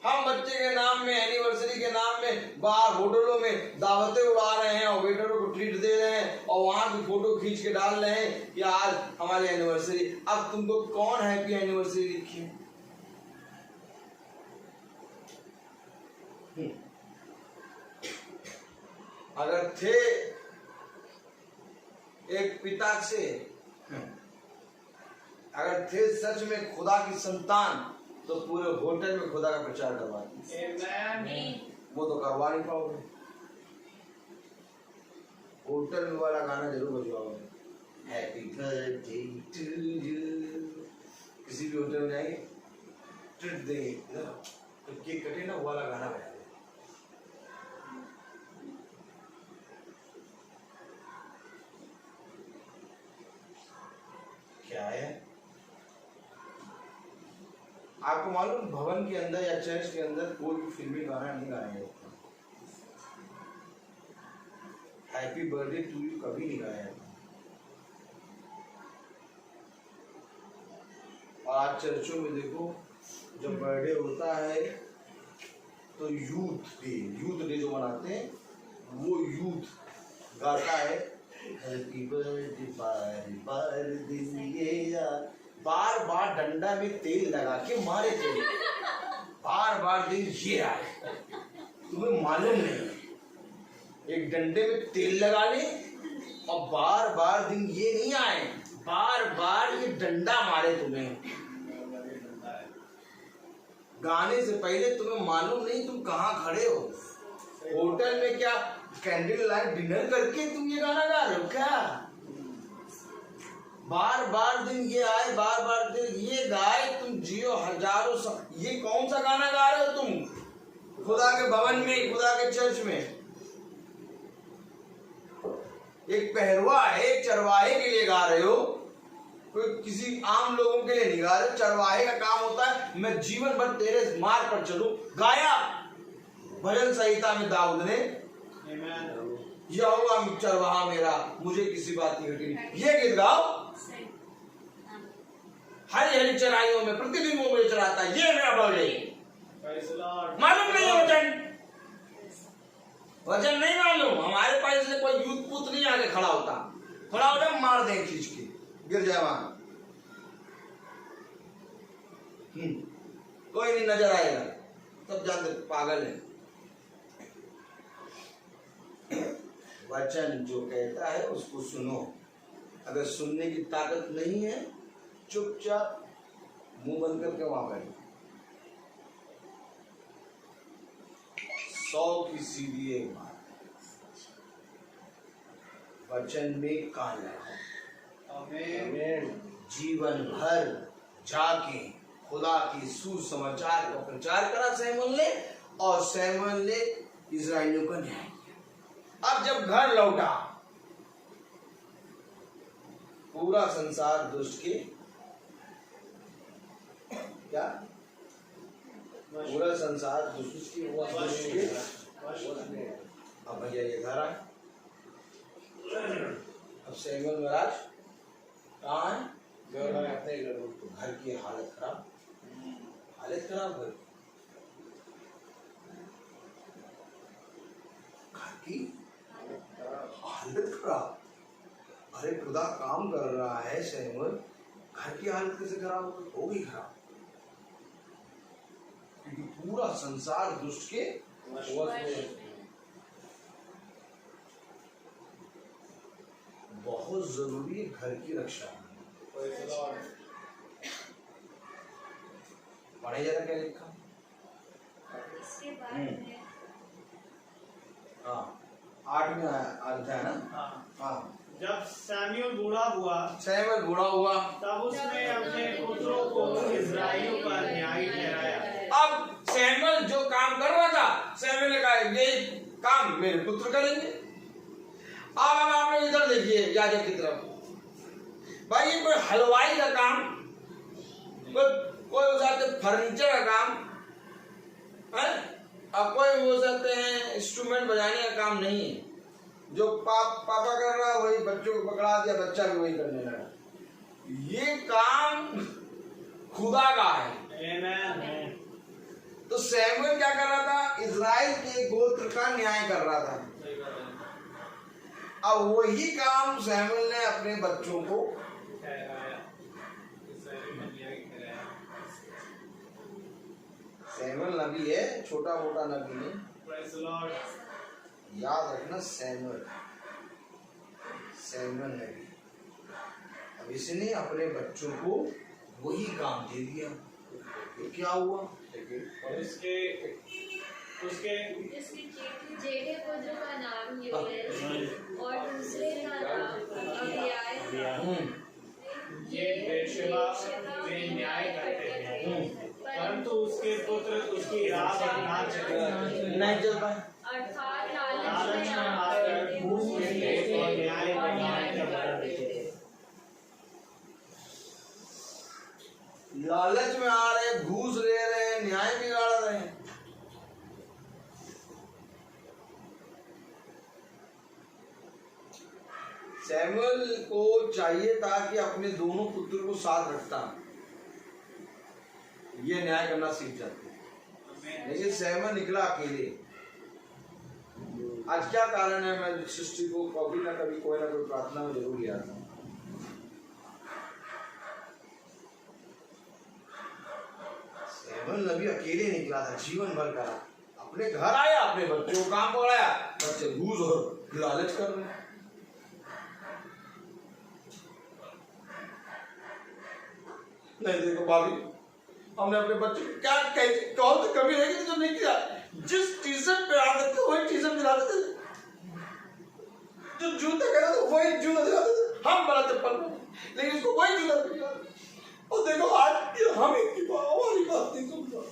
हम बच्चे के नाम में, एनिवर्सरी के नाम में बाहर होटलों में दावतें उड़ा रहे हैं और वेटरों को ट्रीट दे रहे हैं और वहां की फोटो खींच के डाल रहे हैं कि आज हमारी एनिवर्सरी। अब तुमको कौन हैप्पी एनिवर्सरी लिखी है? अगर थे एक पिता से, अगर थे सच में खुदा की संतान, तो पूरे होटल में खुदा का प्रचार करवाते। Amen. वो तो करवा नहीं पाओगे। होटल में वाला गाना जरूर बजवाओगे, हैप्पी बर्थडे टू यू। किसी भी होटल में जाएंगे, ट्रीट देंगे, तो केक कटे ना, वो वाला गाना बजा देंगे। क्या है? आपको मालूम, भवन के अंदर या चर्च के अंदर कोई भी फिल्मी गाना नहीं गाया जाता। हैप्पी बर्थडे टू यू कभी नहीं गाया जाता। और आज चर्चों में देखो, जब बर्थडे होता है तो यूथ डे जो मनाते हैं, वो यूथ गाता है हैप्पी बर्थडे बार दिन ये यार, बार बार डंडा में तेल लगा के मारे थे, बार बार दिन ये आए। तुम्हें मालूम नहीं, एक डंडे में तेल लगा ले और बार बार दिन ये नहीं आए, बार बार ये डंडा मारे तुम्हें। गाने से पहले तुम्हें मालूम नहीं तुम कहाँ खड़े हो। होटल में क्या कैंडल लाइट डिनर करके तुम ये गाना गा रहे हो क्या? बार बार दिन ये आए, बार बार दिन ये गाए, तुम जियो हजारों ये कौन सा गाना गा रहे हो तुम? खुदा के भवन में, खुदा के चर्च में। एक पहरवा है, एक चरवाहे के लिए गा रहे हो, कोई किसी आम लोगों के लिए नहीं गा रहे। चरवाहे का काम होता है मैं जीवन भर तेरे मार्ग पर चलूं। गाया भजन संहिता में दाऊद ने। Amen. यहोवा चरवाहा मेरा, मुझे किसी बात की घटी नहीं। ये गीत गाओ। हरी हरी चराइयों में प्रतिदिन वो मुझे चराता है, ये मेरा बर्थडे। Praise the Lord. मालूम नहीं है वचन नहीं मालूम। हमारे पास से कोई यूथ पूत नहीं आके खड़ा होता मार दे खींच के, गिर जाए वहां। कोई नहीं नजर आएगा, तब जानते पागल है। वचन जो कहता है उसको सुनो। अगर सुनने की ताकत नहीं है, चुपचाप मुंह बंद करके वहां बैठो। 100 की सीधी एक बात, वचन में कान लगाओ। Amen. जीवन भर जाके खुदा की सुसमाचार का प्रचार करा सैमुएल ने, और सैमुएल ने इस्राएलियों का न्याय किया। अब जब घर लौटा, पूरा संसार दुष्ट के क्या, पूरा संसार दुष्ट के हुआ, दुष्ट के। अब भैया ये घर आए। अब सैमुएल महाराज कहाँ है? तो घर की हालत खराब, घर की हालत खराब। अरे खुदा काम कर रहा है सैमुएल, घर की हालत कैसे खराब होगी? खराब क्योंकि पूरा संसार दुष्ट के बहुत जरूरी है घर की रक्षा। Praise the Lord. पढ़े जरा क्या लिखा। इसके बाद में हाँ 8वें अध्याय ना। हाँ। हाँ, जब सैमुएल बूढ़ा हुआ, सैमुएल बूढ़ा हुआ, तब उसने अपने पुत्रों को इस्राएलियों का न्यायी ठहराया। अब सैमुएल जो काम कर रहा था, सैमुएल ने कहा ये काम मेरे पुत्र करेंगे। अब आप लोग इधर देखिए याजक की तरफ। भाई ये कोई हलवाई का काम, कोई हो सकते फर्नीचर का काम है, अब कोई हो सकते हैं इंस्ट्रूमेंट बजाने का काम नहीं है। जो पापा कर रहा है वही बच्चों को पकड़ा दिया, बच्चा भी वही करने लगा। ये काम खुदा का है। Amen. तो सैमुएल क्या कर रहा था? इज़राइल के गोत्र का न्याय कर रहा था। अब वही काम सैमुएल ने अपने बच्चों को ठहराया। इस्राएलियों का न्यायी ठहराया। सैमुएल नबी है, छोटा मोटा नबी नहीं। Praise the Lord. याद रखना सैमुएल नबी। अब इसने अपने बच्चों को वही काम दे दिया। तो क्या हुआ? और उसके जेठे पुत्र का नाम योएल और दूसरे का नाम अबिय्याह। ये बेर्शेबा में न्याय करते हैं, परंतु उसके पुत्र उसकी राह पर ना चले, नहीं चल पाए। अर्थात लालच में आकर घूस लेते और न्याय को न्याय करते थे। लालच में आ रहे, घूस ले रहे, न्याय बिगाड़ रहे हैं। सैमुएल को चाहिए था कि अपने दोनों पुत्र को साथ रखता, ये न्याय करना सीख जाते। लेकिन सैमुएल निकला अकेले। आज क्या कारण है? मैं सृष्टि को कभी ना कभी कोई ना कोई प्रार्थना में जरूर लिया था। सैमुएल नबी अकेले निकला था, जीवन भर करा। अपने घर आया, अपने बच्चों को काम पकड़ाया, बच्चे घूस और लालच कर रहे हैं। नहीं देखो भाभी, हमने अपने बच्चे क्या कौन सी कमी रहेगी जो नहीं किया? जिस टी शर्ट पे आते थे वही टी शर्ट दिलाते थे, जो जूते कहते थे वही जूता दिलाते थे। हम बड़ा चप्पल में, लेकिन उसको वही जूता दिलाते। और देखो आज हम हमारी बात नहीं सुन रहा,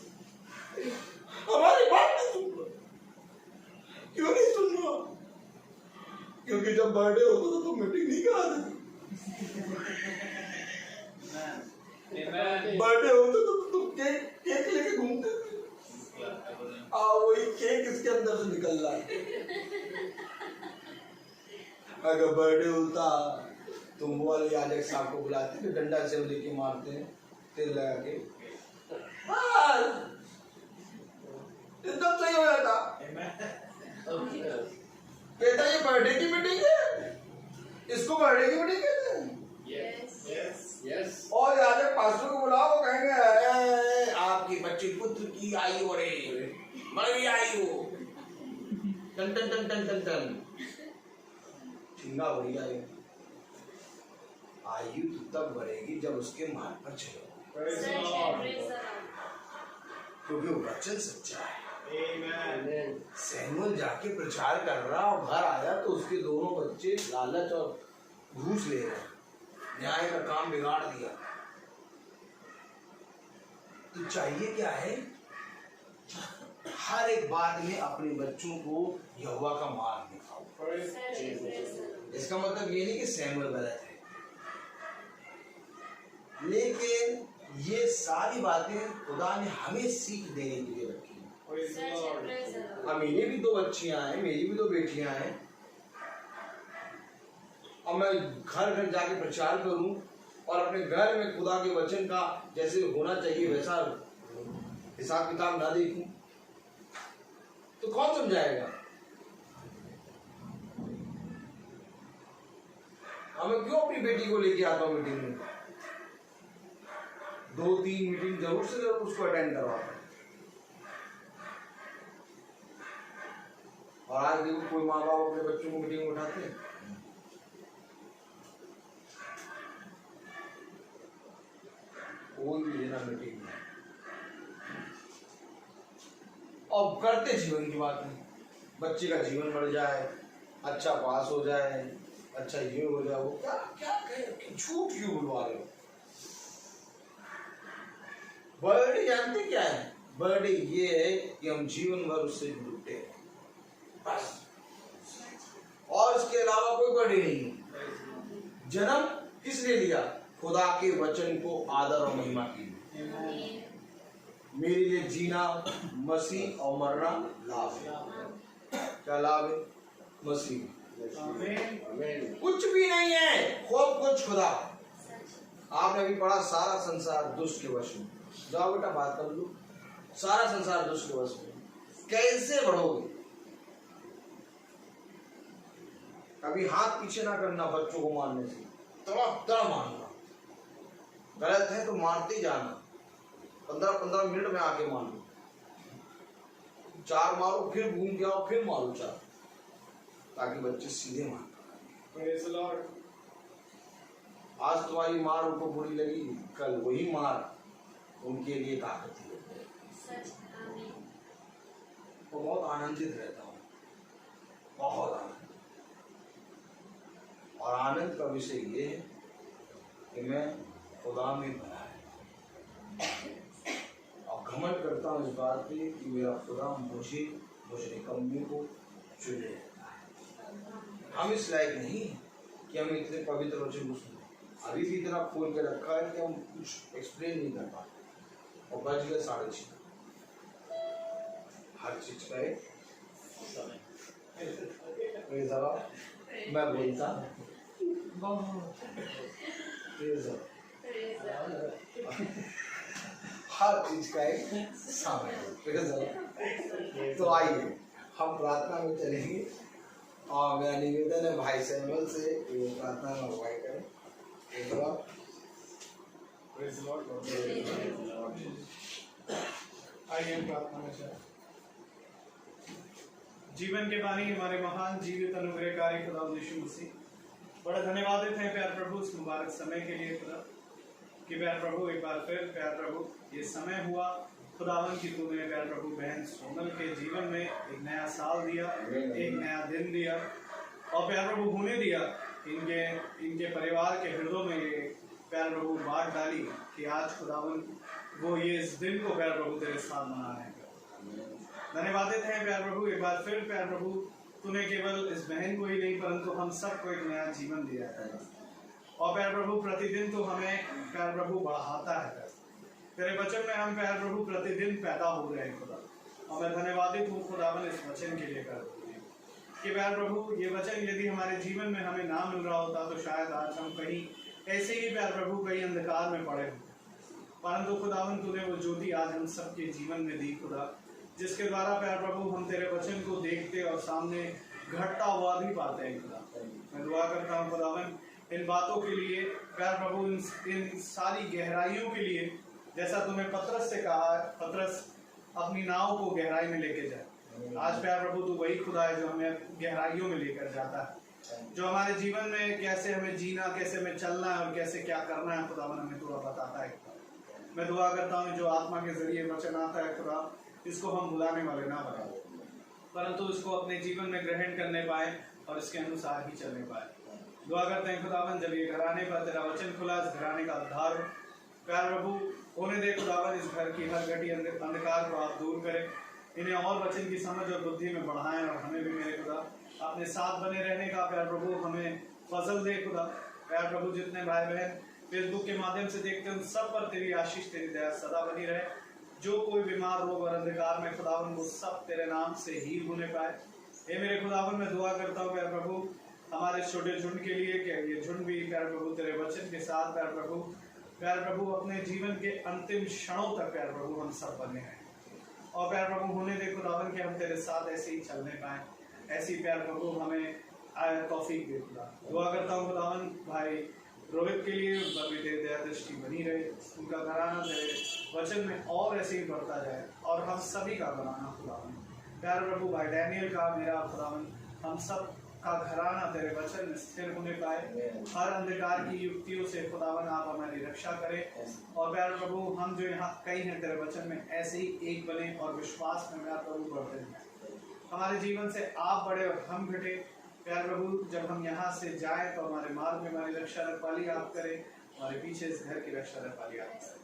हमारी बात नहीं सुन रहा। क्यों नहीं सुन रहा? क्योंकि जब बर्थडे होता था तो मीटिंग नहीं कराते थे। बर्थडे होते तो तुम केक लेके घूमते थे। वही केक इसके अंदर से निकल रहा है। अगर बर्थडे होता तो वो वाले याजक साहब को बुलाते फिर डंडा से लेके मारते हैं तेल लगा के, एकदम सही हो जाता। कहता ये बर्थडे की मीटिंग है, इसको बर्थडे की मीटिंग कहते हैं। और याजक पास्टर को बुलाओ, कहेंगे आपके बच्चे पुत्र की आयु रे बड़ी आयु, टन टन टन टन टन टन ठिंगा बढ़िया है। आयु तो तब बढ़ेगी जब उसके मार्ग पर चलो, क्योंकि वो वचन सच्चा है। सैमुअल जाके प्रचार कर रहा और घर आया तो उसके दोनों बच्चे लालच और घूस ले रहे, न्याय का काम बिगाड़ दिया। तो चाहिए क्या है, हर एक बात में अपने बच्चों को यहोवा का मार्ग दिखाओ। इसका मतलब ये नहीं कि सैमुअल गलत है, लेकिन ये सारी बातें खुदा ने हमें सीख देने के लिए रखी है। अब मेरी भी 2 बच्चियां हैं, मेरी भी 2 बेटियां हैं, और मैं घर घर जाके प्रचार करूं और अपने घर में खुदा के वचन का जैसे होना चाहिए वैसा हिसाब किताब ना देखूं तो कौन समझाएगा? मैं क्यों अपनी बेटी को लेके आता हूँ मीटिंग में, 2-3 मीटिंग जरूर से जरूर उसको अटेंड करवाता हूँ। और आज देखो कोई माँ बाप अपने बच्चों को मीटिंग में उठाते हैं, कोई भी लेना मीटिंग में, और करते जीवन की बात नहीं, बच्चे का जीवन बढ़ जाए, अच्छा पास हो जाए, अच्छा ये हो जाए, वो क्या क्या कहे, झूठ क्यों बुलवा रहे हो? बर्थडे जानते क्या है? बर्थडे ये है कि हम जीवन भर उससे जुड़ते हैं, बस, और इसके अलावा कोई बर्थडे नहीं है। जन्म किस लिए लिया? खुदा के वचन को आदर और महिमा की। मेरे लिए जीना मसीह और मरना लाभ है। क्या लाभ है? मसीह कुछ भी नहीं है, खूब कुछ खुदा। आपने अभी पढ़ा सारा संसार दुष्ट के वश में, जाओ बेटा बात कर लो, सारा संसार दुष्ट के वश में, कैसे बढ़ोगे? कभी हाथ पीछे ना करना बच्चों को मारने से, तड़प मारना, गलत है तो मारते जाना, 15-15 मिनट में आके मारो, 4 मारो, फिर घूम के आओ, फिर मारो 4, ताकि बच्चे सीधे मार। आज तुम्हारी मार उनको बुरी लगी, कल वही मार उनके लिए ताकत है। तो बहुत आनंदित रहता हूँ, बहुत आनंद, और आनंद का विषय ये है कि मैं खुदा में भला है, और घमंड करता हूँ इस बात पे कि मेरा खुदा मुझे निकम्मे को चुने। हम इस लायक नहीं कि हम इतने पवित्र वचन को सुने, अभी भी इतना खोल के रखा है कि हम कुछ एक्सप्लेन नहीं कर पाते, और बज गए 6:30। हर चीज का एक समय, मैं बोलता हर चीज का एक समय। तो आइए हम प्रार्थना में चलेंगे, और मेरा निवेदन है भाई सैमुअल से कि प्रार्थना में अगुवाई करें। आइए प्रार्थना में चलें। जीवन के पानी हमारे महान जीवित अनुग्रहकारी खुदा यीशु मसीह, बड़ा धन्यवाद देते हैं प्यार प्रभु इस मुबारक समय के लिए खुदा, कि प्यार प्रभु एक बार फिर प्यार प्रभु ये समय हुआ खुदावन की तूने प्यार प्रभु बहन सोनल के जीवन में एक नया साल दिया, एक नया दिन दिया, और प्यार प्रभु होने दिया इनके परिवार के हृदयों में ये प्यार प्रभु बात डाली कि आज खुदावन वो ये इस दिन को प्यार प्रभु तेरे साथ मना रहे हैं। धन्यवाद देते हैं प्यार प्रभु एक बार फिर प्यार प्रभु तूने केवल इस बहन को ही नहीं परंतु हम सबको एक नया जीवन दिया है, और प्यार प्रभु प्रतिदिन तो हमें प्यार प्रभु बढ़ाता है। तेरे वचन में हम प्यार प्रभु प्रतिदिन पैदा हो रहे हैं खुदा, और मैं धन्यवादित हूँ खुदावन इस वचन के लिए कर कि प्यारे प्रभु ये वचन यदि हमारे जीवन में हमें ना मिल रहा होता तो शायद आज हम कहीं ऐसे ही प्यारे प्रभु कहीं अंधकार में पड़े होते, परंतु खुदावन तूने वो ज्योति आज हम सबके जीवन में दी खुदा, जिसके द्वारा प्यारे प्रभु हम तेरे वचन को देखते और सामने घटता हुआ भी पाते हैं खुदा। मैं दुआ करता हूँ खुदावन इन बातों के लिए प्यारे प्रभु, इन सारी गहराइयों के लिए, जैसा तुम्हें पतरस से कहा, पतरस अपनी नाव को गहराई में लेके जाए। आज प्यारे प्रभु तू वही खुदा है जो हमें गहराइयों में लेकर जाता है, जो हमारे जीवन में कैसे हमें जीना, कैसे हमें चलना है और कैसे क्या करना है खुदावन हमें थोड़ा बताता है। मैं दुआ करता हूँ जो आत्मा के जरिए वचन आता है खुदा, इसको हम भुलाने वाले ना बनाए, परंतु इसको अपने जीवन में ग्रहण करने पाए और इसके अनुसार ही चलने पाए। दुआ करते हैं खुदावन जब ये घराने पर तेरा वचन खुला, इस घराने का उद्धार प्यारे प्रभु होने दे खुदावन, इस घर की हर घटी अंधकार को आप दूर करें, इन्हें और वचन की समझ और बुद्धि में बढ़ाएं और हमें भी मेरे खुदा अपने साथ बने रहने का प्यारे प्रभु हमें फजल दे खुदा। प्यारे प्रभु जितने भाई बहन फेसबुक के माध्यम से देखते हैं उन सब पर तेरी आशीष, तेरी दया सदा बनी रहे। जो कोई बीमार रोग और अंधकार में खुदावन वो सब तेरे नाम से हील होने पाए। ये मेरे खुदावन मैं दुआ करता हूँ प्यारे प्रभु हमारे छोटे झुंड के लिए, क्या ये झुंड भी प्यारे प्रभु तेरे वचन के साथ प्यारे प्रभु अपने जीवन के अंतिम क्षणों तक प्यारे प्रभु हम सब बने हैं। और प्यारे प्रभु होने दे खुदावन कि हम तेरे साथ ऐसे ही चलने पाए, ऐसी प्यारे प्रभु हमें तौफीक दे खुदा। दुआ करता हूँ खुदावन भाई रोहित के लिए, उनका भी तेरी दया दृष्टि बनी रहे, उनका घराना तेरे वचन में और ऐसे ही बढ़ता जाए और हम सभी का घराना खुदावन प्यारे प्रभु भाई डैनियल का, मेरा खुदावन हम सब का घराना तेरे वचन में स्थिर होने पाए। हर अंधकार की युक्तियों से खुदावन आप हमारी रक्षा करें और प्यारे प्रभु हम जो यहाँ कई हैं तेरे वचन में ऐसे ही एक बने और विश्वास में प्यारे प्रभु बढ़ते हैं। हमारे जीवन से आप बढ़े और हम घटे प्यारे प्रभु, जब हम यहाँ से जाएं तो हमारे मार्ग में हमारी रक्षा रखवाली आप करें, हमारे पीछे इस घर की रक्षा रखवाली आप करें।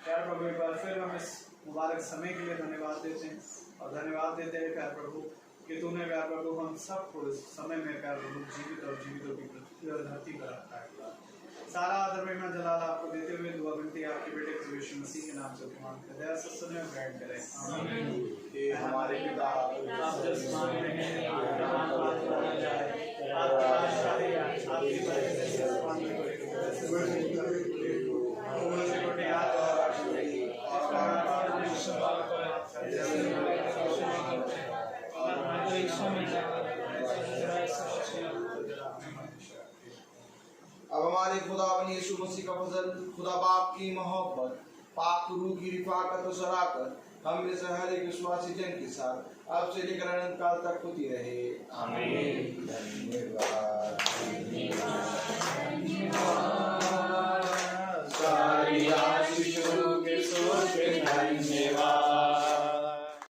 प्यारे प्रभु एक बार फिर हम इस मुबारक समय के लिए धन्यवाद देते हैं और धन्यवाद देते हैं प्यारे प्रभु कि तूने प्यारे प्रभु हम सबको इस समय में प्यारे प्रभु जीवित और जीवितों की पृथ्वी और धरती पर रखा है। सारा आदर महिमा जलाल आपको देते हुए दुआ विनती आपके बेटे प्रभु यीशु मसीह के नाम से मांगते हैं, दया से सुने और ग्रहण करें। आमीन। ये हमारे पिता आप जिस मांग में हैं आपका नाम माना जाए, आपकी बादशाही आपकी मर्जी से आसमान में छोटे हाथ अब हमारे खुदावन यीशु मसीह का फजल, खुदा बाप की मोहब्बत, पाक रूह की रिफाकत और शराकत हम में से हर एक विश्वासी जन के साथ अब से लेकर अनंत काल तक होती रहे। आमीन।